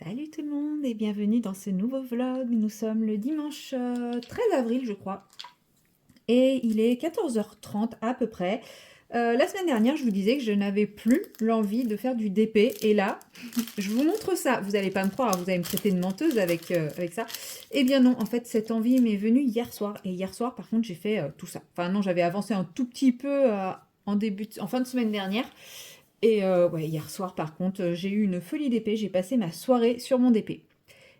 Salut tout le monde et bienvenue dans ce nouveau vlog. Nous sommes le dimanche 13 avril je crois et il est 14h30 à peu près. La semaine dernière je vous disais que je n'avais plus l'envie de faire du DP et là je vous montre ça. Vous n'allez pas me croire, vous allez me traiter de menteuse avec ça. Eh bien non, en fait cette envie m'est venue hier soir et hier soir par contre j'ai fait tout ça. Enfin non, j'avais avancé un tout petit peu en fin de semaine dernière. Et ouais, hier soir, par contre, j'ai eu une folie d'épée. J'ai passé ma soirée sur mon DP.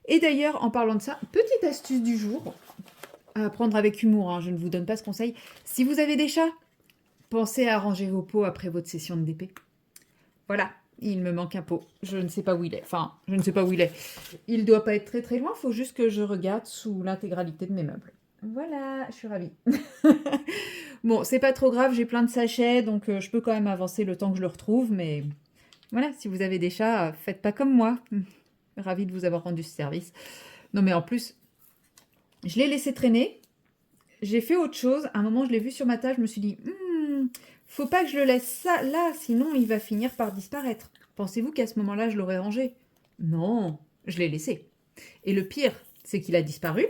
Et d'ailleurs, en parlant de ça, petite astuce du jour, à prendre avec humour, hein, je ne vous donne pas ce conseil. Si vous avez des chats, pensez à ranger vos pots après votre session de DP. Voilà, il me manque un pot. Je ne sais pas où il est. Enfin, je ne sais pas où il est. Il doit pas être très très loin, il faut juste que je regarde sous l'intégralité de mes meubles. Voilà, je suis ravie. Bon, c'est pas trop grave, j'ai plein de sachets, donc je peux quand même avancer le temps que je le retrouve, mais voilà, si vous avez des chats, faites pas comme moi. Ravie de vous avoir rendu ce service. Non mais en plus, je l'ai laissé traîner, j'ai fait autre chose, à un moment je l'ai vu sur ma table, je me suis dit, faut pas que je le laisse ça là, sinon il va finir par disparaître. Pensez-vous qu'à ce moment-là je l'aurais rangé? Non, je l'ai laissé. Et le pire, c'est qu'il a disparu.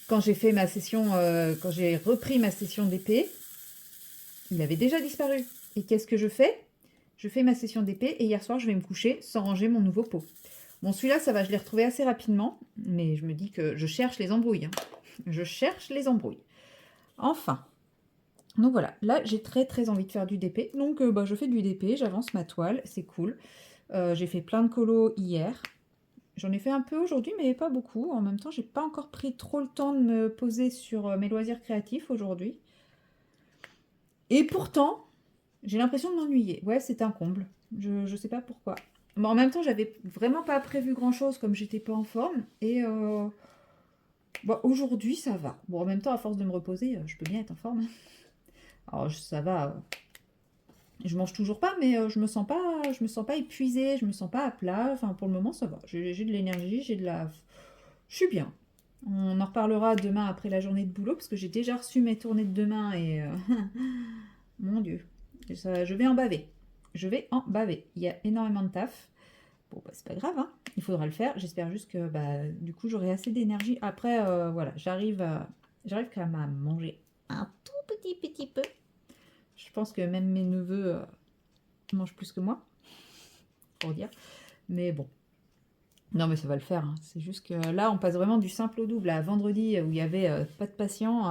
Quand j'ai fait ma session, quand j'ai repris ma session d'épée, il avait déjà disparu. Et qu'est-ce que je fais? Je fais ma session d'épée et hier soir, je vais me coucher sans ranger mon nouveau pot. Bon, celui-là, ça va, je l'ai retrouvé assez rapidement, mais je me dis que je cherche les embrouilles, hein. Je cherche les embrouilles. Enfin, donc voilà, là, j'ai très très envie de faire du DP. Donc, bah, je fais du DP, j'avance ma toile, c'est cool. J'ai fait plein de colos hier. J'en ai fait un peu aujourd'hui, mais pas beaucoup. En même temps, j'ai pas encore pris trop le temps de me poser sur mes loisirs créatifs aujourd'hui. Et pourtant, j'ai l'impression de m'ennuyer. Ouais, c'est un comble. Je sais pas pourquoi. Mais en même temps, j'avais vraiment pas prévu grand-chose comme j'étais pas en forme. Et bah, aujourd'hui, ça va. Bon, en même temps, à force de me reposer, je peux bien être en forme, hein. Alors, ça va. Je mange toujours pas, mais je me sens pas épuisée, je me sens pas à plat. Enfin, pour le moment, ça va. J'ai de l'énergie, j'ai de la... Je suis bien. On en reparlera demain après la journée de boulot, parce que j'ai déjà reçu mes tournées de demain et... mon Dieu. Je vais en baver. Je vais en baver. Il y a énormément de taf. Bon, bah, c'est pas grave, hein. Il faudra le faire. J'espère juste que bah, du coup, j'aurai assez d'énergie. Après, voilà, j'arrive quand même à manger un tout petit peu. Je pense que même mes neveux mangent plus que moi, pour dire. Mais bon. Non, mais ça va le faire, hein. C'est juste que là, on passe vraiment du simple au double à vendredi où il y avait pas de patient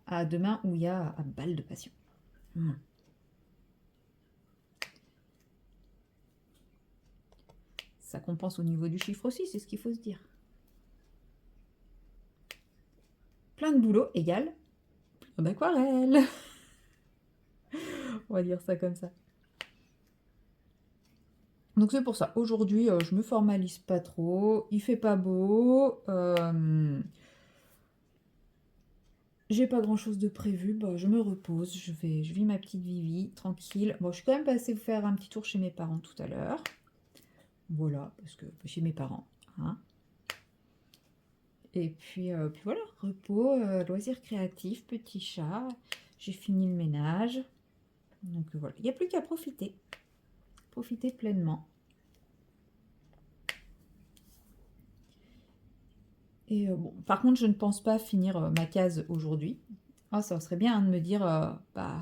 à demain où il y a à balle de patients. Ça compense au niveau du chiffre aussi, c'est ce qu'il faut se dire. Plein de boulot égale plein d'aquarelle. On va dire ça comme ça. Donc c'est pour ça. Aujourd'hui, je me formalise pas trop. Il fait pas beau. J'ai pas grand chose de prévu. Bah, je me repose. Je vis ma petite Vivi tranquille. Bon, je suis quand même passée faire un petit tour chez mes parents tout à l'heure. Voilà, parce que chez mes parents, hein. Et puis voilà, repos, loisirs créatifs, petit chat. J'ai fini le ménage. Donc voilà, il n'y a plus qu'à profiter. Profiter pleinement. Et bon, par contre, je ne pense pas finir ma case aujourd'hui. Ah, ça serait bien, hein, de me dire, bah,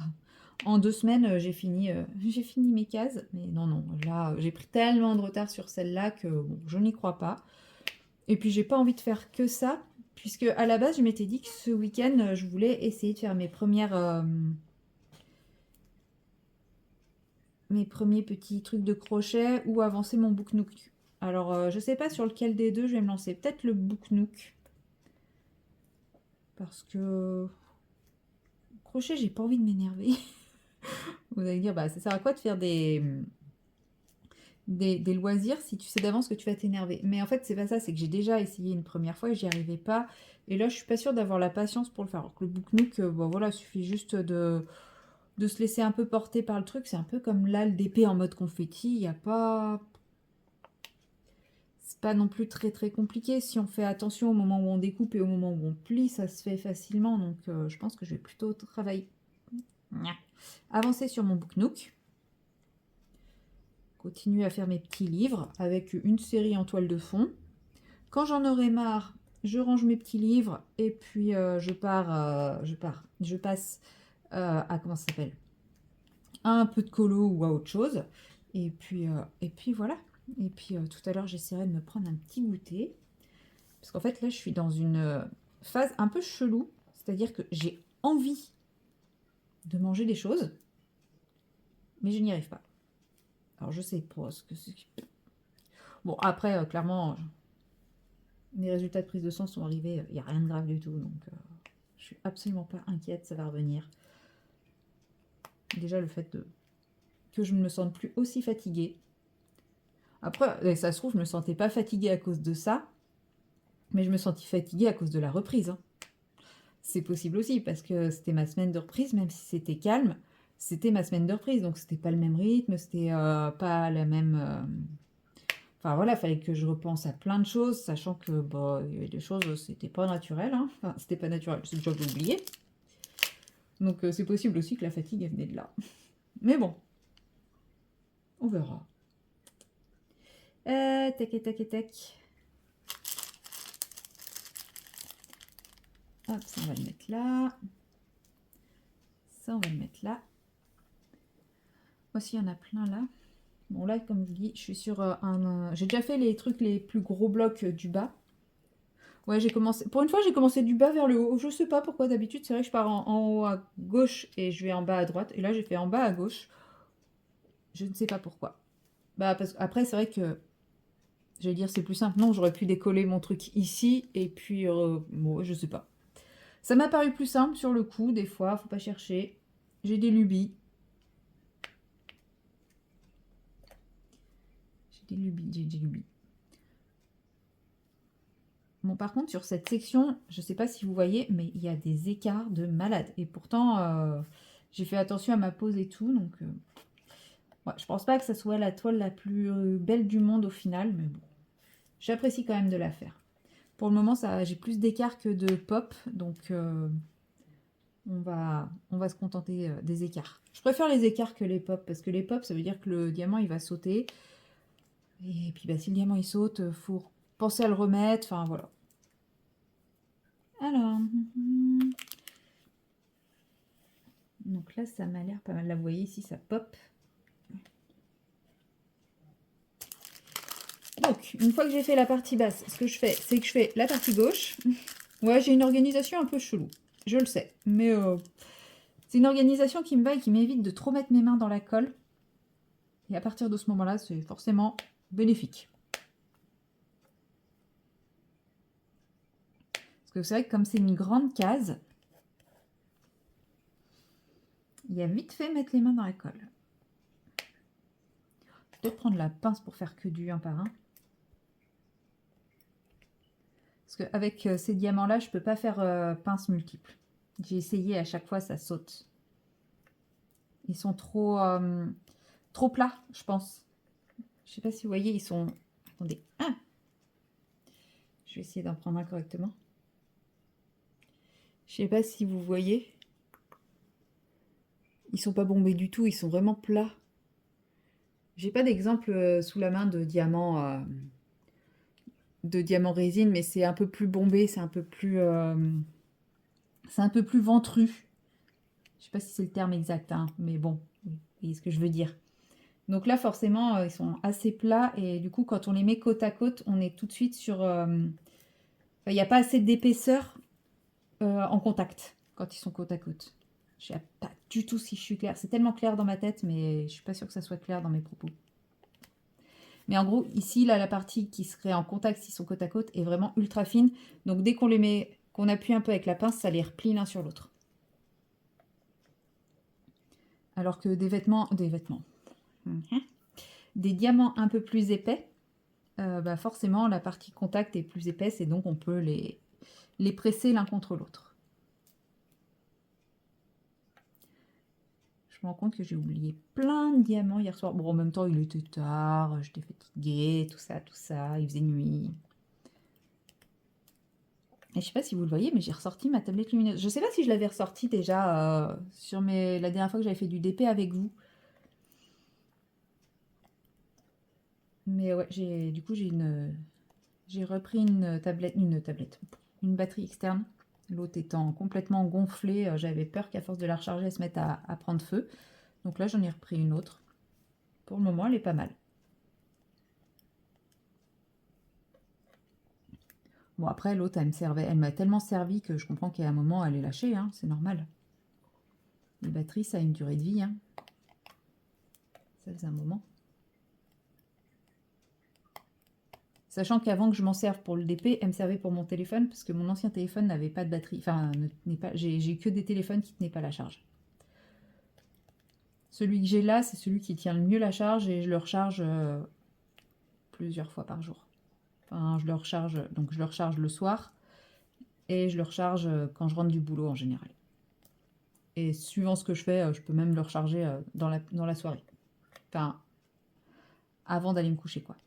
en 2 semaines, j'ai fini mes cases. Mais non, non, là, j'ai pris tellement de retard sur celle-là que bon, je n'y crois pas. Et puis, j'ai pas envie de faire que ça, puisque à la base, je m'étais dit que ce week-end, je voulais essayer de faire mes premiers petits trucs de crochet ou avancer mon Book Nook. Alors, je sais pas sur lequel des deux je vais me lancer. Peut-être le Book Nook. Parce que crochet, j'ai pas envie de m'énerver. Vous allez dire, bah ça sert à quoi de faire des loisirs si tu sais d'avance que tu vas t'énerver. Mais en fait, c'est pas ça, c'est que j'ai déjà essayé une première fois et j'y arrivais pas. Et là, je suis pas sûre d'avoir la patience pour le faire. Alors que le Book Nook, bon voilà, il suffit juste de se laisser un peu porter par le truc. C'est un peu comme là, le DP en mode confetti. Il n'y a pas... C'est pas non plus très très compliqué. Si on fait attention au moment où on découpe et au moment où on plie, ça se fait facilement. Donc je pense que je vais plutôt travailler. Avancer sur mon Book Nook. continuer à faire mes petits livres avec une série en toile de fond. Quand j'en aurai marre, je range mes petits livres et puis je passe à comment ça s'appelle, à un peu de colo ou à autre chose. Et puis voilà. Et puis tout à l'heure, j'essaierai de me prendre un petit goûter. Parce qu'en fait, là, je suis dans une phase un peu chelou. C'est-à-dire que j'ai envie de manger des choses, mais je n'y arrive pas. Alors, je sais pas ce que c'est. Bon, après, clairement, mes résultats de prise de sang sont arrivés. Il n'y a rien de grave du tout. Donc, je suis absolument pas inquiète. Ça va revenir. Déjà, le fait que je ne me sente plus aussi fatiguée. Après, ça se trouve, je ne me sentais pas fatiguée à cause de ça. Mais je me sentis fatiguée à cause de la reprise. Hein. C'est possible aussi, parce que c'était ma semaine de reprise, même si c'était calme, c'était ma semaine de reprise, donc c'était pas le même rythme, c'était pas la même... Enfin voilà, il fallait que je repense à plein de choses, sachant que bah, il y avait des choses, c'était pas naturel, hein. Enfin, c'était pas naturel, c'est déjà oublié. Donc c'est possible aussi que la fatigue elle venait de là. Mais bon, on verra. Tac et tac et tac. Hop, ça on va le mettre là. Ça on va le mettre là. Aussi, il y en a plein là. Bon, là, comme je vous dis, je suis sur j'ai déjà fait les trucs les plus gros blocs du bas. Ouais, j'ai commencé... Pour une fois, j'ai commencé du bas vers le haut. Je sais pas pourquoi, d'habitude, c'est vrai que je pars en haut à gauche et je vais en bas à droite. Et là, j'ai fait en bas à gauche. Je ne sais pas pourquoi. Bah, parce qu'après, c'est vrai que... J'allais dire, c'est plus simple. Non, j'aurais pu décoller mon truc ici. Et puis, bon, je sais pas. Ça m'a paru plus simple sur le coup, des fois. Faut pas chercher. J'ai des lubies. J'ai des lubies. Bon, par contre, sur cette section, je ne sais pas si vous voyez, mais il y a des écarts de malade. Et pourtant, j'ai fait attention à ma pose et tout. Donc, ouais, je pense pas que ça soit la toile la plus belle du monde au final. Mais bon, j'apprécie quand même de la faire. Pour le moment, j'ai plus d'écarts que de pop. Donc, on va se contenter des écarts. Je préfère les écarts que les pop. Parce que les pop, ça veut dire que le diamant, il va sauter. Et puis, bah, si le diamant, il saute, il faut penser à le remettre. Enfin, voilà. Alors, donc là, ça m'a l'air pas mal. Là, vous voyez ici, ça pop. Donc, une fois que j'ai fait la partie basse, ce que je fais, c'est que je fais la partie gauche. Ouais, j'ai une organisation un peu chelou, je le sais. Mais c'est une organisation qui me va et qui m'évite de trop mettre mes mains dans la colle. Et à partir de ce moment-là, c'est forcément bénéfique. Parce que c'est vrai que comme c'est une grande case, il y a vite fait mettre les mains dans la colle. Je vais peut-être prendre la pince pour faire que du un par un. Parce qu'avec ces diamants-là, je ne peux pas faire pince multiple. J'ai essayé, à chaque fois, ça saute. Ils sont trop plats, je pense. Je ne sais pas si vous voyez, ils sont... Attendez. Ah, je vais essayer d'en prendre un correctement. Je ne sais pas si vous voyez. Ils sont pas bombés du tout, ils sont vraiment plats. J'ai pas d'exemple sous la main de diamants résine, mais c'est un peu plus bombé, c'est un peu plus ventru. Je sais pas si c'est le terme exact, hein, mais bon, vous voyez ce que je veux dire. Donc là, forcément, ils sont assez plats et du coup, quand on les met côte à côte, on est tout de suite sur... il n'y a pas assez d'épaisseur en contact quand ils sont côte à côte. Je ne sais pas du tout si je suis claire. C'est tellement clair dans ma tête, mais je ne suis pas sûre que ça soit clair dans mes propos. Mais en gros, ici, là, la partie qui serait en contact s'ils sont côte à côte est vraiment ultra fine. Donc dès qu'on les met, qu'on appuie un peu avec la pince, ça les replie l'un sur l'autre. Alors que des diamants un peu plus épais, bah forcément la partie contact est plus épaisse et donc on peut les presser l'un contre l'autre. Je me rends compte que j'ai oublié plein de diamants hier soir. Bon, en même temps, il était tard, j'étais fatiguée, tout ça, il faisait nuit. Et je sais pas si vous le voyez, mais j'ai ressorti ma tablette lumineuse. Je sais pas si je l'avais ressortie déjà sur la dernière fois que j'avais fait du DP avec vous. Mais ouais, du coup, j'ai repris une batterie externe. L'autre étant complètement gonflée, j'avais peur qu'à force de la recharger, elle se mette à prendre feu. Donc là, j'en ai repris une autre. Pour le moment, elle est pas mal. Bon, après, l'autre, elle m'a tellement servi que je comprends qu'à un moment, elle est lâchée, hein, c'est normal. Les batteries, ça a une durée de vie, hein. Ça faisait un moment. Sachant qu'avant que je m'en serve pour le DP, elle me servait pour mon téléphone, parce que mon ancien téléphone n'avait pas de batterie. Enfin, j'ai eu que des téléphones qui ne tenaient pas la charge. Celui que j'ai là, c'est celui qui tient le mieux la charge, et je le recharge plusieurs fois par jour. Enfin, je le recharge le soir, et je le recharge quand je rentre du boulot en général. Et suivant ce que je fais, je peux même le recharger dans la soirée. Enfin, avant d'aller me coucher, quoi.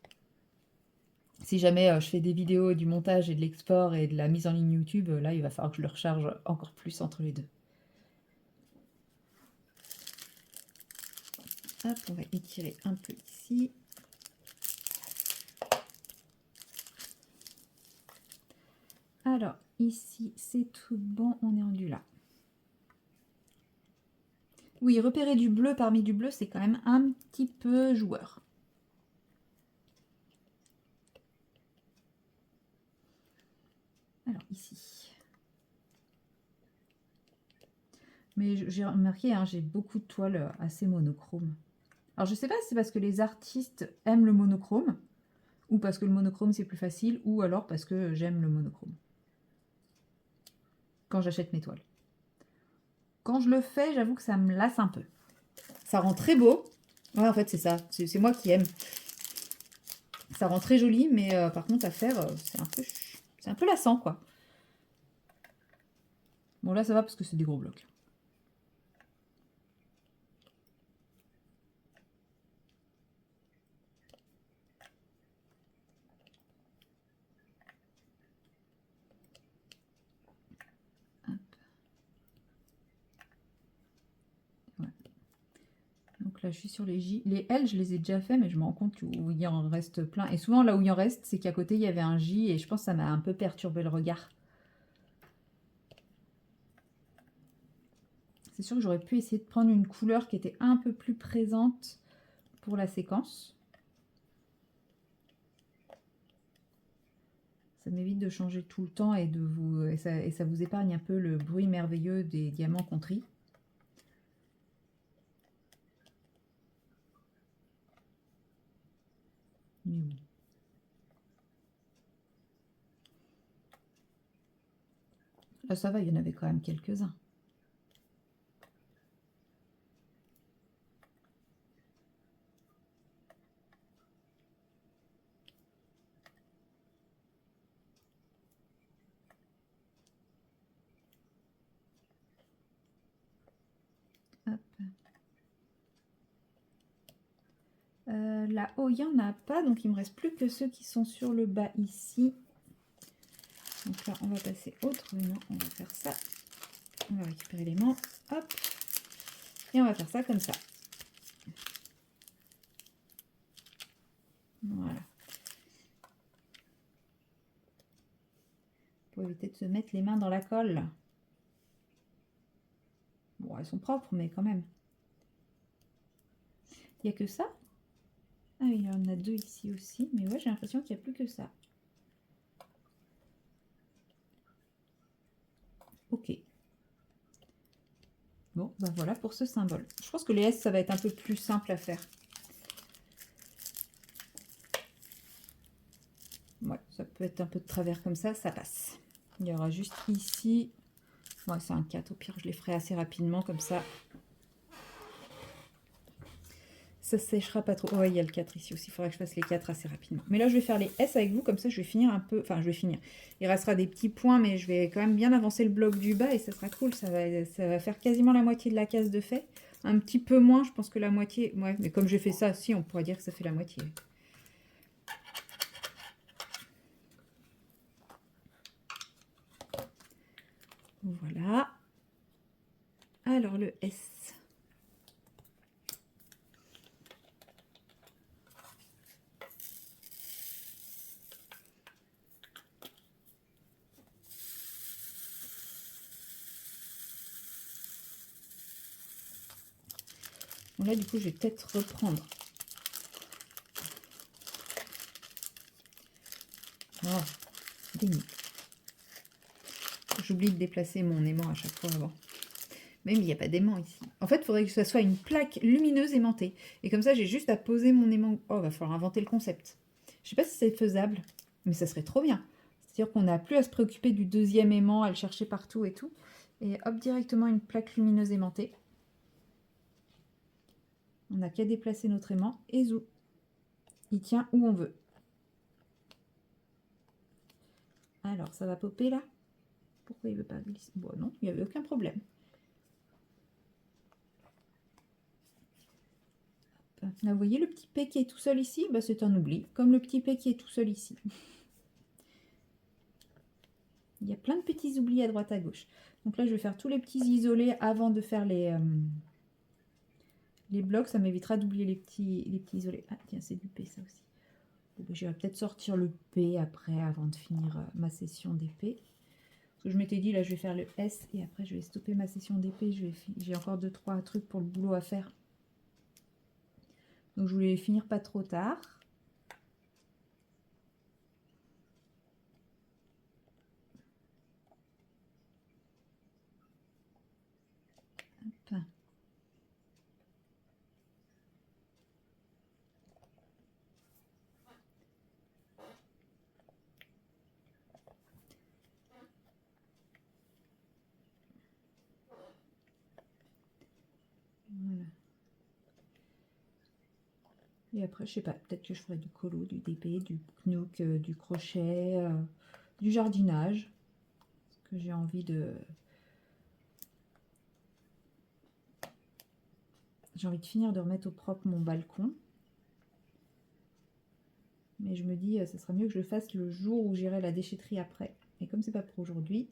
Si jamais je fais des vidéos, du montage et de l'export et de la mise en ligne YouTube, là, il va falloir que je le recharge encore plus entre les deux. Hop, on va étirer un peu ici. Alors, ici, c'est tout bon, on est rendu là. Oui, repérer du bleu parmi du bleu, c'est quand même un petit peu joueur. Alors, ici. Mais j'ai remarqué, hein, j'ai beaucoup de toiles assez monochromes. Alors, je sais pas si c'est parce que les artistes aiment le monochrome, ou parce que le monochrome c'est plus facile, ou alors parce que j'aime le monochrome. Quand j'achète mes toiles. Quand je le fais, j'avoue que ça me lasse un peu. Ça rend très beau. Ouais, en fait, c'est ça. C'est moi qui aime. Ça rend très joli, mais par contre, à faire, c'est un peu lassant, quoi. Bon, là, ça va parce que c'est des gros blocs. Hop. Ouais. Donc là, je suis sur les J. Les L, je les ai déjà fait, mais je me rends compte où il en reste plein. Et souvent, là où il en reste, c'est qu'à côté, il y avait un J, et je pense que ça m'a un peu perturbé le regard. C'est sûr que j'aurais pu essayer de prendre une couleur qui était un peu plus présente pour la séquence. Ça m'évite de changer tout le temps et ça vous épargne un peu le bruit merveilleux des diamants qu'on trie. Là, ça va, il y en avait quand même quelques-uns. Là-haut, il n'y en a pas, donc il ne me reste plus que ceux qui sont sur le bas ici. Donc là, on va passer autrement, on va faire ça. On va récupérer l'élément, hop, et on va faire ça comme ça. Voilà. Pour éviter de se mettre les mains dans la colle. Bon, elles sont propres, mais quand même. Il n'y a que ça? Ah oui, il y en a deux ici aussi, mais ouais, j'ai l'impression qu'il n'y a plus que ça. Ok. Bon, ben voilà pour ce symbole. Je pense que les S, ça va être un peu plus simple à faire. Ouais, ça peut être un peu de travers comme ça passe. Il y aura juste ici. Ouais, c'est un 4, au pire, je les ferai assez rapidement, comme ça. Ça séchera pas trop. Ouais, il y a le 4 ici aussi, il faudra que je fasse les 4 assez rapidement. Mais là, je vais faire les S avec vous, comme ça, je vais finir un peu... Enfin, je vais finir. Il restera des petits points, mais je vais quand même bien avancer le bloc du bas, et ça sera cool. Ça va faire quasiment la moitié de la case de fait. Un petit peu moins, je pense que la moitié... Ouais, mais comme j'ai fait ça, si, on pourrait dire que ça fait la moitié. Voilà. Alors, le S. Bon, là, du coup, je vais peut-être reprendre. Oh, déni. J'oublie de déplacer mon aimant à chaque fois avant. Même il n'y a pas d'aimant ici. En fait, il faudrait que ça soit une plaque lumineuse aimantée. Et comme ça, j'ai juste à poser mon aimant. Oh, il va falloir inventer le concept. Je sais pas si c'est faisable, mais ça serait trop bien. C'est-à-dire qu'on n'a plus à se préoccuper du deuxième aimant, à le chercher partout et tout. Et hop, directement une plaque lumineuse aimantée. On n'a qu'à déplacer notre aimant et zou. Il tient où on veut. Alors, ça va popper là? Pourquoi il ne veut pas glisser? Bon, non, il n'y avait aucun problème. Là, vous voyez le petit P qui est tout seul ici? Bah, c'est un oubli, comme le petit P qui est tout seul ici. Il y a plein de petits oublis à droite à gauche. Donc là, je vais faire tous les petits isolés avant de faire les blocs. Ça m'évitera d'oublier les petits isolés. Ah, tiens, c'est du P, ça aussi. Bon, bah, je vais peut-être sortir le P après, avant de finir ma session d'épée. Parce que je m'étais dit, là, je vais faire le S et après, je vais stopper ma session d'épée. J'ai encore 2-3 trucs pour le boulot à faire. Donc, je voulais finir pas trop tard. Hop. Voilà. Et après, je sais pas, peut-être que je ferai du colo, du DP, du knook, du crochet, du jardinage. Parce que j'ai envie de... J'ai envie de finir de remettre au propre mon balcon. Mais je me dis, ça sera mieux que je le fasse le jour où j'irai à la déchetterie après. Et comme c'est pas pour aujourd'hui,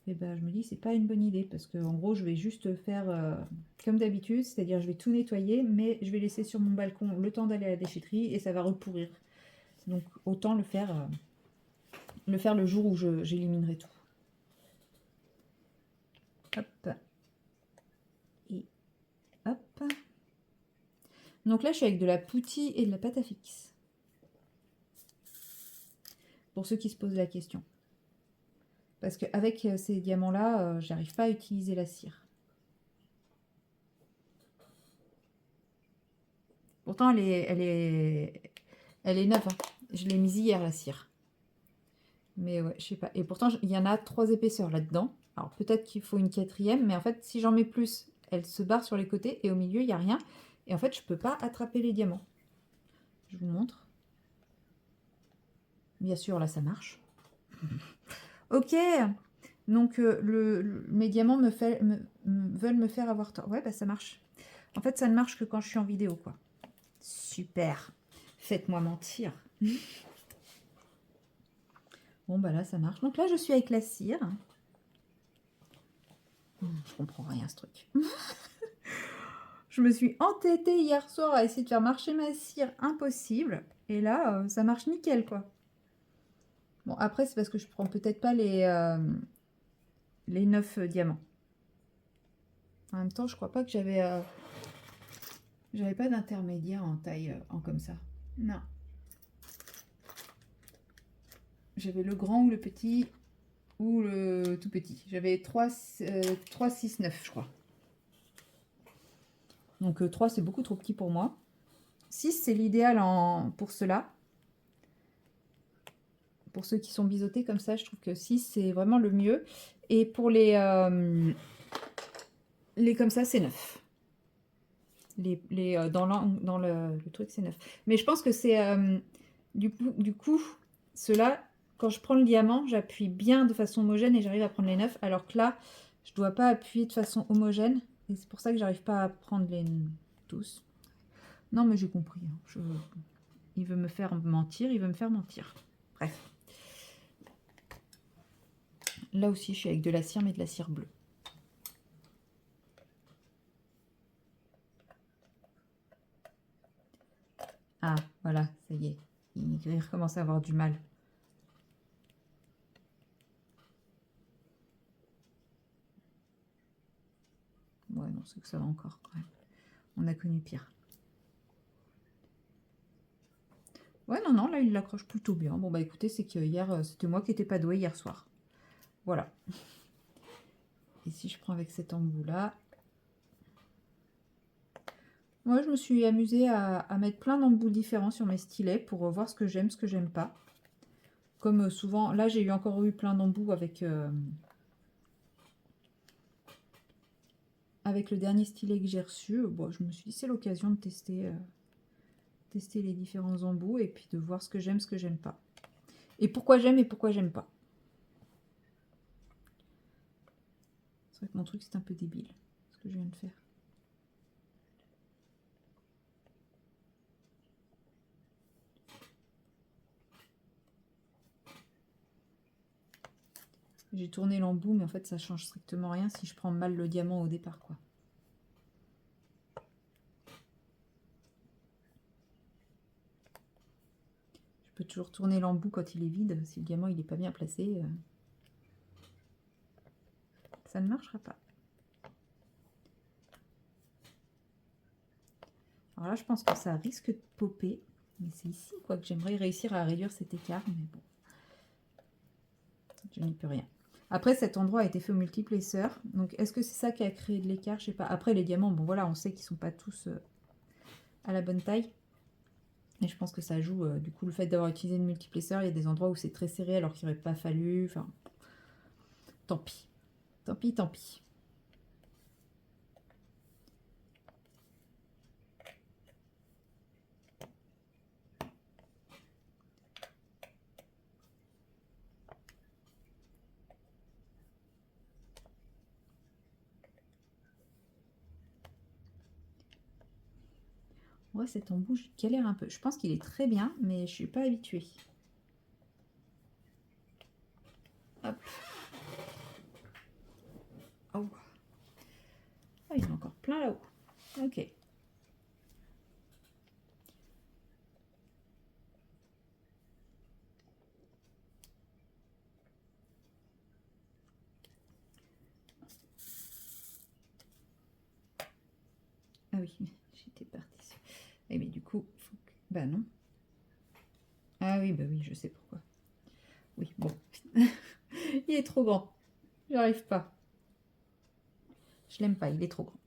et ben, je me dis, c'est pas une bonne idée. Parce que en gros, je vais juste faire comme d'habitude. C'est-à-dire, je vais tout nettoyer, mais je vais laisser sur mon balcon le temps d'aller à la déchetterie et ça va repourrir. Donc, autant le faire le jour où j'éliminerai tout. Hop. Et hop. Donc là, je suis avec de la poutille et de la pâte à fixe. Pour ceux qui se posent la question. Parce qu'avec ces diamants-là, j'arrive pas à utiliser la cire. Pourtant, elle est neuve. Hein. Je l'ai mise hier, la cire. Mais ouais, je sais pas. Et pourtant, il y en a 3 épaisseurs là-dedans. Alors peut-être qu'il faut une 4e, mais en fait, si j'en mets plus, elle se barre sur les côtés et au milieu, il n'y a rien. Et en fait, je peux pas attraper les diamants. Je vous montre. Bien sûr, là, ça marche. Ok. Donc, mes diamants veulent me faire avoir tort. Ouais, bah ça marche. En fait, ça ne marche que quand je suis en vidéo, quoi. Super. Faites-moi mentir. Bon, bah là, ça marche. Donc là, je suis avec la cire. Je comprends rien, ce truc. Je me suis entêtée hier soir à essayer de faire marcher ma cire. Impossible. Et là, ça marche nickel, quoi. Bon, après, c'est parce que je prends peut-être pas les 9 diamants. En même temps, je crois pas que j'avais pas d'intermédiaire en taille en comme ça. Non. J'avais le grand ou le petit ou le tout petit. J'avais 3, 6, 9, je crois. Donc 3, c'est beaucoup trop petit pour moi. 6, c'est l'idéal pour cela. Pour ceux qui sont biseautés comme ça, je trouve que 6, c'est vraiment le mieux. Et pour les comme ça, c'est 9. Dans le truc, c'est 9. Mais je pense que c'est... du coup, ceux-là, quand je prends le diamant, j'appuie bien de façon homogène et j'arrive à prendre les 9. Alors que là, je ne dois pas appuyer de façon homogène. Et c'est pour ça que j'arrive pas à prendre les tous. Non, mais j'ai compris. Hein. Il veut me faire mentir, il veut me faire mentir. Bref. Là aussi, je suis avec de la cire, mais de la cire bleue. Ah, voilà, ça y est. Il recommence à avoir du mal. Ouais, non, c'est que ça va encore quand même. On a connu pire. Ouais, non, non, là, il l'accroche plutôt bien. Bon, bah écoutez, c'est que hier, c'était moi qui n'étais pas douée hier soir. Voilà. Et si je prends avec cet embout-là... Moi, je me suis amusée à mettre plein d'embouts différents sur mes stylets pour voir ce que j'aime pas. Comme souvent, là, j'ai encore eu plein d'embouts avec le dernier stylet que j'ai reçu. Bon, je me suis dit, c'est l'occasion de tester les différents embouts et puis de voir ce que j'aime pas. Et pourquoi j'aime et pourquoi j'aime pas. C'est vrai que mon truc, c'est un peu débile, ce que je viens de faire. J'ai tourné l'embout, mais en fait, ça change strictement rien si je prends mal le diamant au départ, quoi. Je peux toujours tourner l'embout quand il est vide. Si le diamant, il n'est pas bien placé, ça ne marchera pas. Alors là, je pense que ça risque de popper. Mais c'est ici, quoi, que j'aimerais réussir à réduire cet écart. Mais bon, je n'y peux rien. Après, cet endroit a été fait au multiplaceur. Donc, est-ce que c'est ça qui a créé de l'écart? Je sais pas. Après, les diamants, bon, voilà, on sait qu'ils sont pas tous à la bonne taille. Et je pense que ça joue, du coup, le fait d'avoir utilisé le multiplaceur. Il y a des endroits où c'est très serré alors qu'il n'aurait pas fallu. Enfin, tant pis. Tant pis, tant pis. Ouais, cet embout, je galère un peu. Je pense qu'il est très bien, mais je suis pas habituée. Hop. Oh. Ah, il y en a encore plein là-haut. Ok. Ah oui, j'étais partie. Et mais du coup, faut que... bah non. Ah oui, bah oui, je sais pourquoi. Oui, bon. Il est trop grand. J'arrive pas. Je l'aime pas, il est trop grand.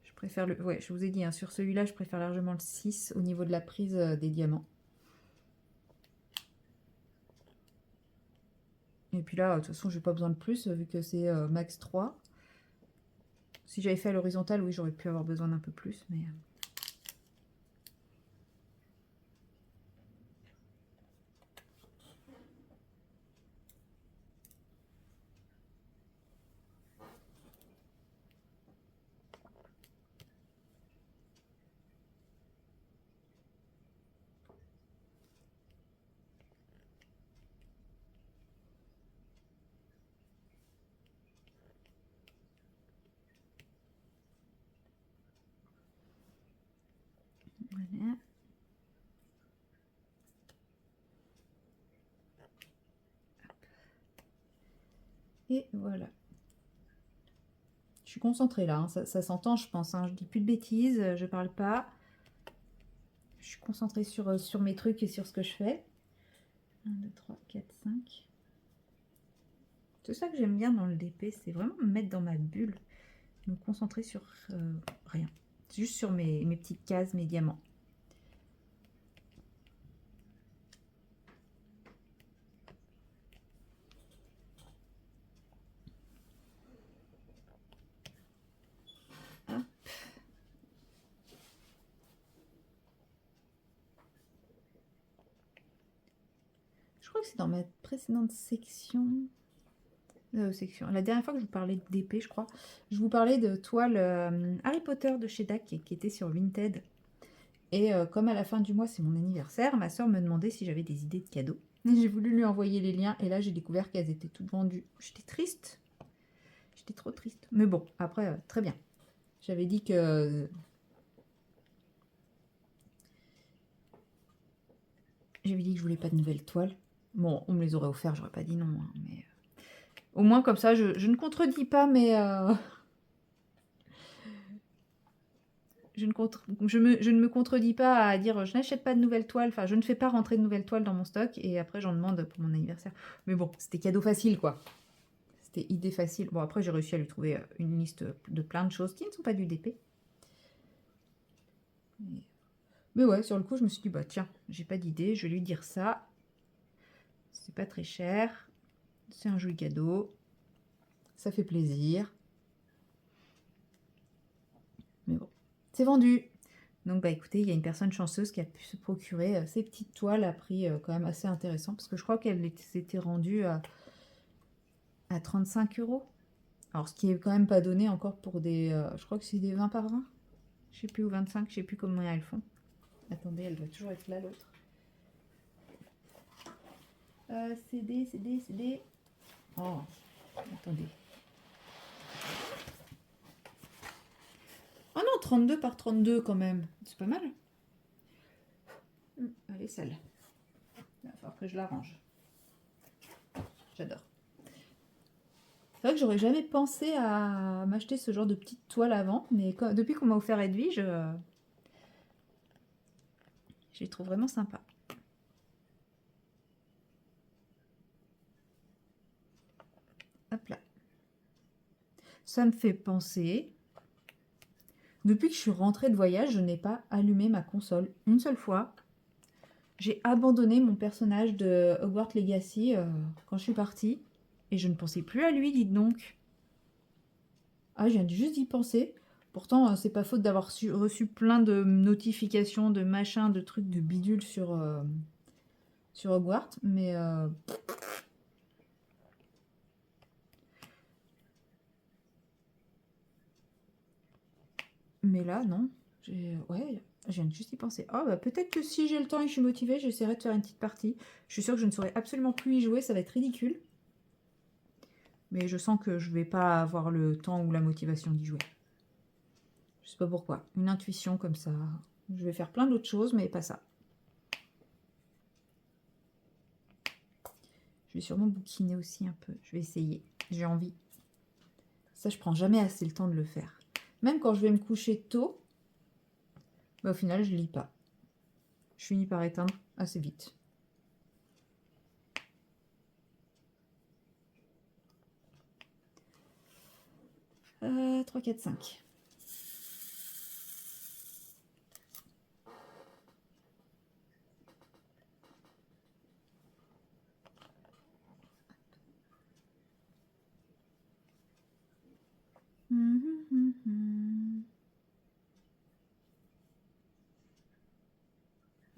Je préfère le... Ouais, je vous ai dit, hein, sur celui-là, je préfère largement le 6 au niveau de la prise des diamants. Et puis là, de toute façon, j'ai pas besoin de plus, vu que c'est max 3. Si j'avais fait à l'horizontale, oui, j'aurais pu avoir besoin d'un peu plus, mais... Voilà. Et voilà. Je suis concentrée là, hein. Ça s'entend, je pense. Hein. Je dis plus de bêtises, je parle pas. Je suis concentrée sur mes trucs et sur ce que je fais. 1, 2, 3, 4, 5. C'est ça que j'aime bien dans le DP, c'est vraiment me mettre dans ma bulle, me concentrer sur rien. Juste sur mes petites cases, mes diamants. Hop. Je crois que c'est dans ma précédente section. La dernière fois que je vous parlais de DP, je crois, je vous parlais de toile Harry Potter de chez DAC qui était sur Vinted. Et comme à la fin du mois, c'est mon anniversaire, ma soeur me demandait si j'avais des idées de cadeaux. J'ai voulu lui envoyer les liens et là, j'ai découvert qu'elles étaient toutes vendues. J'étais triste. J'étais trop triste. Mais bon, après, très bien. J'avais dit que... J'avais dit que je voulais pas de nouvelles toiles. Bon, on me les aurait offertes, j'aurais pas dit non. Hein, mais Au moins, comme ça, je ne contredis pas, mais je ne me contredis pas à dire je n'achète pas de nouvelles toiles. Enfin, je ne fais pas rentrer de nouvelles toiles dans mon stock et après, j'en demande pour mon anniversaire. Mais bon, c'était cadeau facile, quoi. C'était idée facile. Bon, après, j'ai réussi à lui trouver une liste de plein de choses qui ne sont pas du DP. Mais ouais, sur le coup, je me suis dit, bah tiens, j'ai pas d'idée, je vais lui dire ça. C'est pas très cher. C'est un joli cadeau. Ça fait plaisir. Mais bon, c'est vendu. Donc, bah écoutez, il y a une personne chanceuse qui a pu se procurer ces petites toiles à prix quand même assez intéressant. Parce que je crois qu'elles s'étaient rendues à 35 €. Alors, ce qui est quand même pas donné encore pour des... je crois que c'est des 20 par 20. Je sais plus, ou 25, je sais plus comment elles font. Attendez, elle doit toujours être là, l'autre. CD. Oh, attendez. Oh non, 32 par 32 quand même. C'est pas mal. Elle est sale. Il va falloir que je la range. J'adore. C'est vrai que j'aurais jamais pensé à m'acheter ce genre de petite toile avant, mais depuis qu'on m'a offert Edwige, je les trouve vraiment sympa. Hop là. Ça me fait penser. Depuis que je suis rentrée de voyage, je n'ai pas allumé ma console une seule fois. J'ai abandonné mon personnage de Hogwarts Legacy quand je suis partie. Et je ne pensais plus à lui, dites donc. Ah, je viens juste d'y penser. Pourtant, c'est pas faute d'avoir reçu plein de notifications, de machins, de trucs, de bidules sur Hogwarts. Mais là, non. Ouais, je viens de juste y penser. Oh, bah peut-être que si j'ai le temps et que je suis motivée, j'essaierai de faire une petite partie. Je suis sûre que je ne saurais absolument plus y jouer, ça va être ridicule. Mais je sens que je vais pas avoir le temps ou la motivation d'y jouer. Je sais pas pourquoi. Une intuition comme ça. Je vais faire plein d'autres choses, mais pas ça. Je vais sûrement bouquiner aussi un peu. Je vais essayer. J'ai envie. Ça, je prends jamais assez le temps de le faire. Même quand je vais me coucher tôt, bah, au final, je lis pas. Je finis par éteindre assez vite. 3, 4, 5.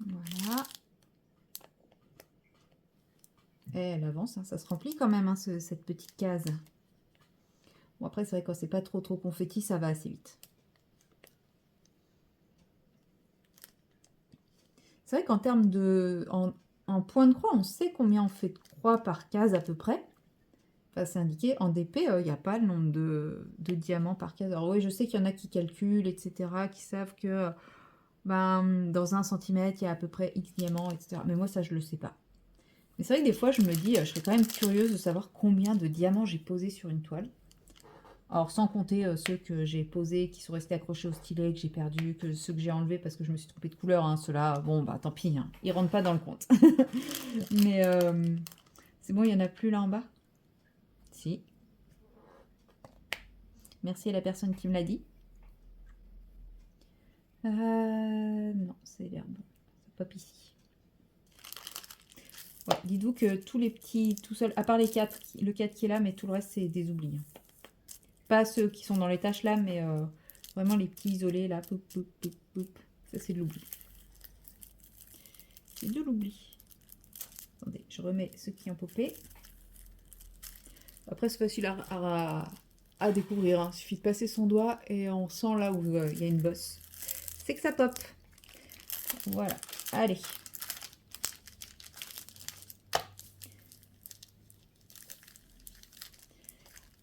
Voilà. Et elle avance, hein, ça se remplit quand même, hein, cette petite case. Bon, après, c'est vrai que quand c'est pas trop confetti, ça va assez vite. C'est vrai qu'en termes de... En point de croix, on sait combien on fait de croix par case à peu près. Enfin, c'est indiqué. En DP, il n'y a pas le nombre de diamants par case. Alors oui, je sais qu'il y en a qui calculent, etc., qui savent que ben, dans 1 centimètre, il y a à peu près X diamants, etc. Mais moi, ça, je ne le sais pas. Mais c'est vrai que des fois, je me dis, je serais quand même curieuse de savoir combien de diamants j'ai posé sur une toile. Alors, sans compter ceux que j'ai posés, qui sont restés accrochés au stylet, que j'ai perdu, que ceux que j'ai enlevés parce que je me suis trompée de couleur. Hein, ceux-là, bon, bah tant pis, hein, ils rentrent pas dans le compte. Mais c'est bon, il n'y en a plus là en bas? Si. Merci à la personne qui me l'a dit. Non, c'est l'herbe. Ça pop ici. Ouais, dites-vous que tous les petits, tout seul, à part les 4, le 4 qui est là, mais tout le reste, c'est des oublis. Pas ceux qui sont dans les tâches là, mais vraiment les petits isolés là. Poup, poup, poup, poup. Ça, c'est de l'oubli. C'est de l'oubli. Attendez, je remets ceux qui ont popé. Après, c'est facile à découvrir. Hein. Il suffit de passer son doigt et on sent là où il y a une bosse. C'est que ça pop. Voilà. Allez.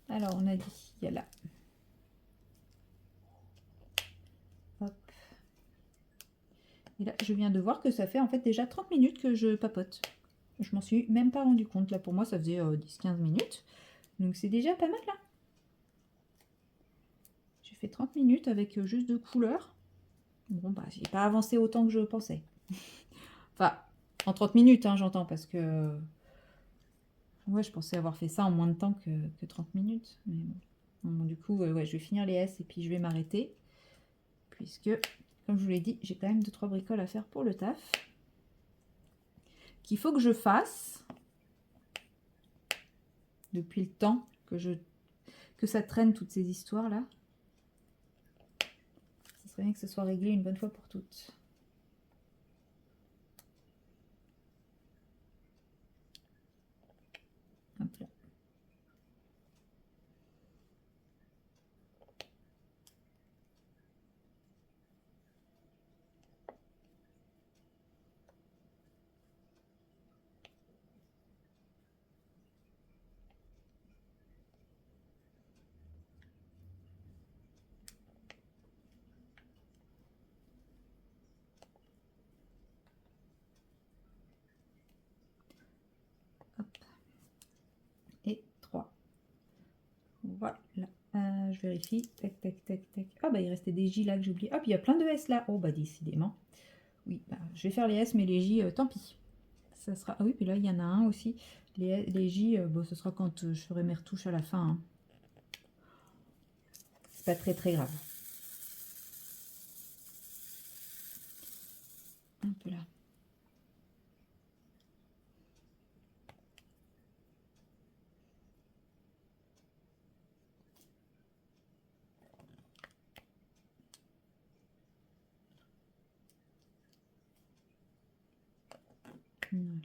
Alors, on a dit, il y a là. Hop. Et là, je viens de voir que ça fait en fait déjà 30 minutes que je papote. Je m'en suis même pas rendu compte. Là, pour moi, ça faisait 10-15 minutes. Donc c'est déjà pas mal là. J'ai fait 30 minutes avec juste 2 couleurs. Bon bah j'ai pas avancé autant que je pensais. Enfin, en 30 minutes hein, j'entends, parce que ouais, je pensais avoir fait ça en moins de temps que 30 minutes. Mais bon, du coup, ouais, je vais finir les S et puis je vais m'arrêter. Puisque, comme je vous l'ai dit, j'ai quand même 2-3 bricoles à faire pour le taf. Qu'il faut que je fasse. Depuis le temps que ça traîne, toutes ces histoires-là. Ce serait bien que ce soit réglé une bonne fois pour toutes. Hop là. Hop. Et 3. Voilà. Je vérifie. Tac, tac, tac, tac. Ah bah il restait des J là que j'ai oublié. Hop, il y a plein de S là. Oh bah décidément. Oui, bah, je vais faire les S, mais les J, tant pis. Ça sera... Ah oui, puis là, il y en a un aussi. Les J, bon, ce sera quand je ferai mes retouches à la fin. Hein. C'est pas très très grave. Un peu là.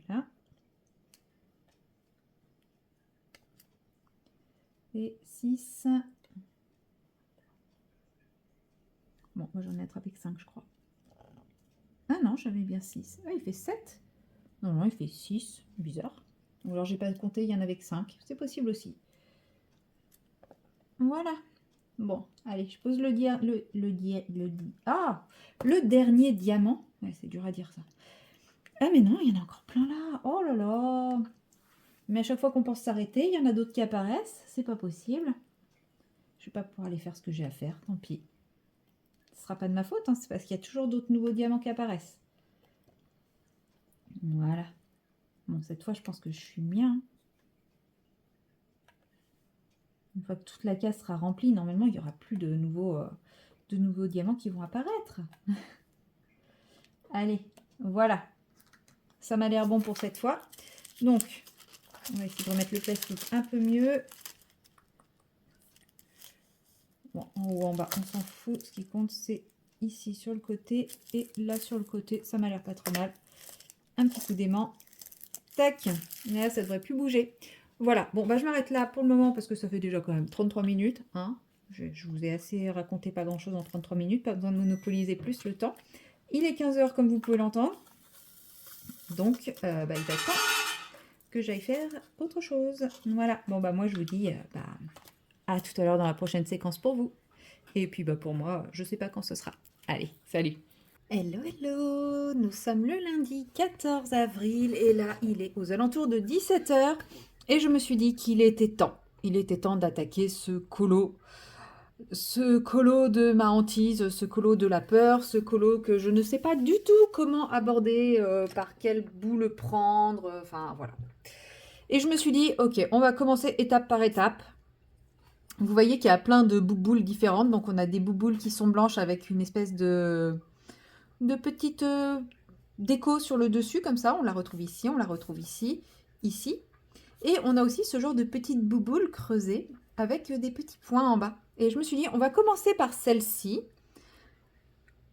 Voilà. Et 6. Bon, moi j'en ai attrapé que 5, je crois. Ah non, j'avais bien 6. Ah, il fait 7. Non, non, il fait 6. Bizarre. Ou alors j'ai pas compté, il y en avait que 5. C'est possible aussi. Voilà. Bon, allez, je pose le dernier diamant. Ouais, c'est dur à dire ça. Ah mais non, il y en a encore plein là. Oh là là. Mais à chaque fois qu'on pense s'arrêter, il y en a d'autres qui apparaissent. C'est pas possible. Je vais pas pouvoir aller faire ce que j'ai à faire. Tant pis. Ce sera pas de ma faute. Hein, c'est parce qu'il y a toujours d'autres nouveaux diamants qui apparaissent. Voilà. Bon, cette fois, je pense que je suis bien. Une fois que toute la case sera remplie, normalement, il n'y aura plus de nouveaux diamants qui vont apparaître. Allez, voilà. Ça m'a l'air bon pour cette fois. Donc, on va essayer de remettre le plastique un peu mieux. Bon, en haut, en bas, on s'en fout. Ce qui compte, c'est ici sur le côté et là sur le côté. Ça m'a l'air pas trop mal. Un petit coup d'aimant. Tac. Et là, ça devrait plus bouger. Voilà. Bon, bah, je m'arrête là pour le moment parce que ça fait déjà quand même 33 minutes. Hein. Je vous ai assez raconté pas grand-chose en 33 minutes. Pas besoin de monopoliser plus le temps. Il est 15 h comme vous pouvez l'entendre. Donc, il va être temps que j'aille faire autre chose. Voilà. Bon, bah, moi, je vous dis à tout à l'heure dans la prochaine séquence pour vous. Et puis, bah, pour moi, je sais pas quand ce sera. Allez, salut! Hello, hello! Nous sommes le lundi 14 avril et là, il est aux alentours de 17 h. Et je me suis dit qu'il était temps. Il était temps d'attaquer ce colo de ma hantise, ce colo de la peur, ce colo que je ne sais pas du tout comment aborder, par quel bout le prendre, enfin voilà. Et je me suis dit, ok, on va commencer étape par étape. Vous voyez qu'il y a plein de bouboules différentes, donc on a des bouboules qui sont blanches avec une espèce de petite déco sur le dessus, comme ça, on la retrouve ici, on la retrouve ici, ici. Et on a aussi ce genre de petites bouboules creusées avec des petits points en bas. Et je me suis dit, on va commencer par celle-ci.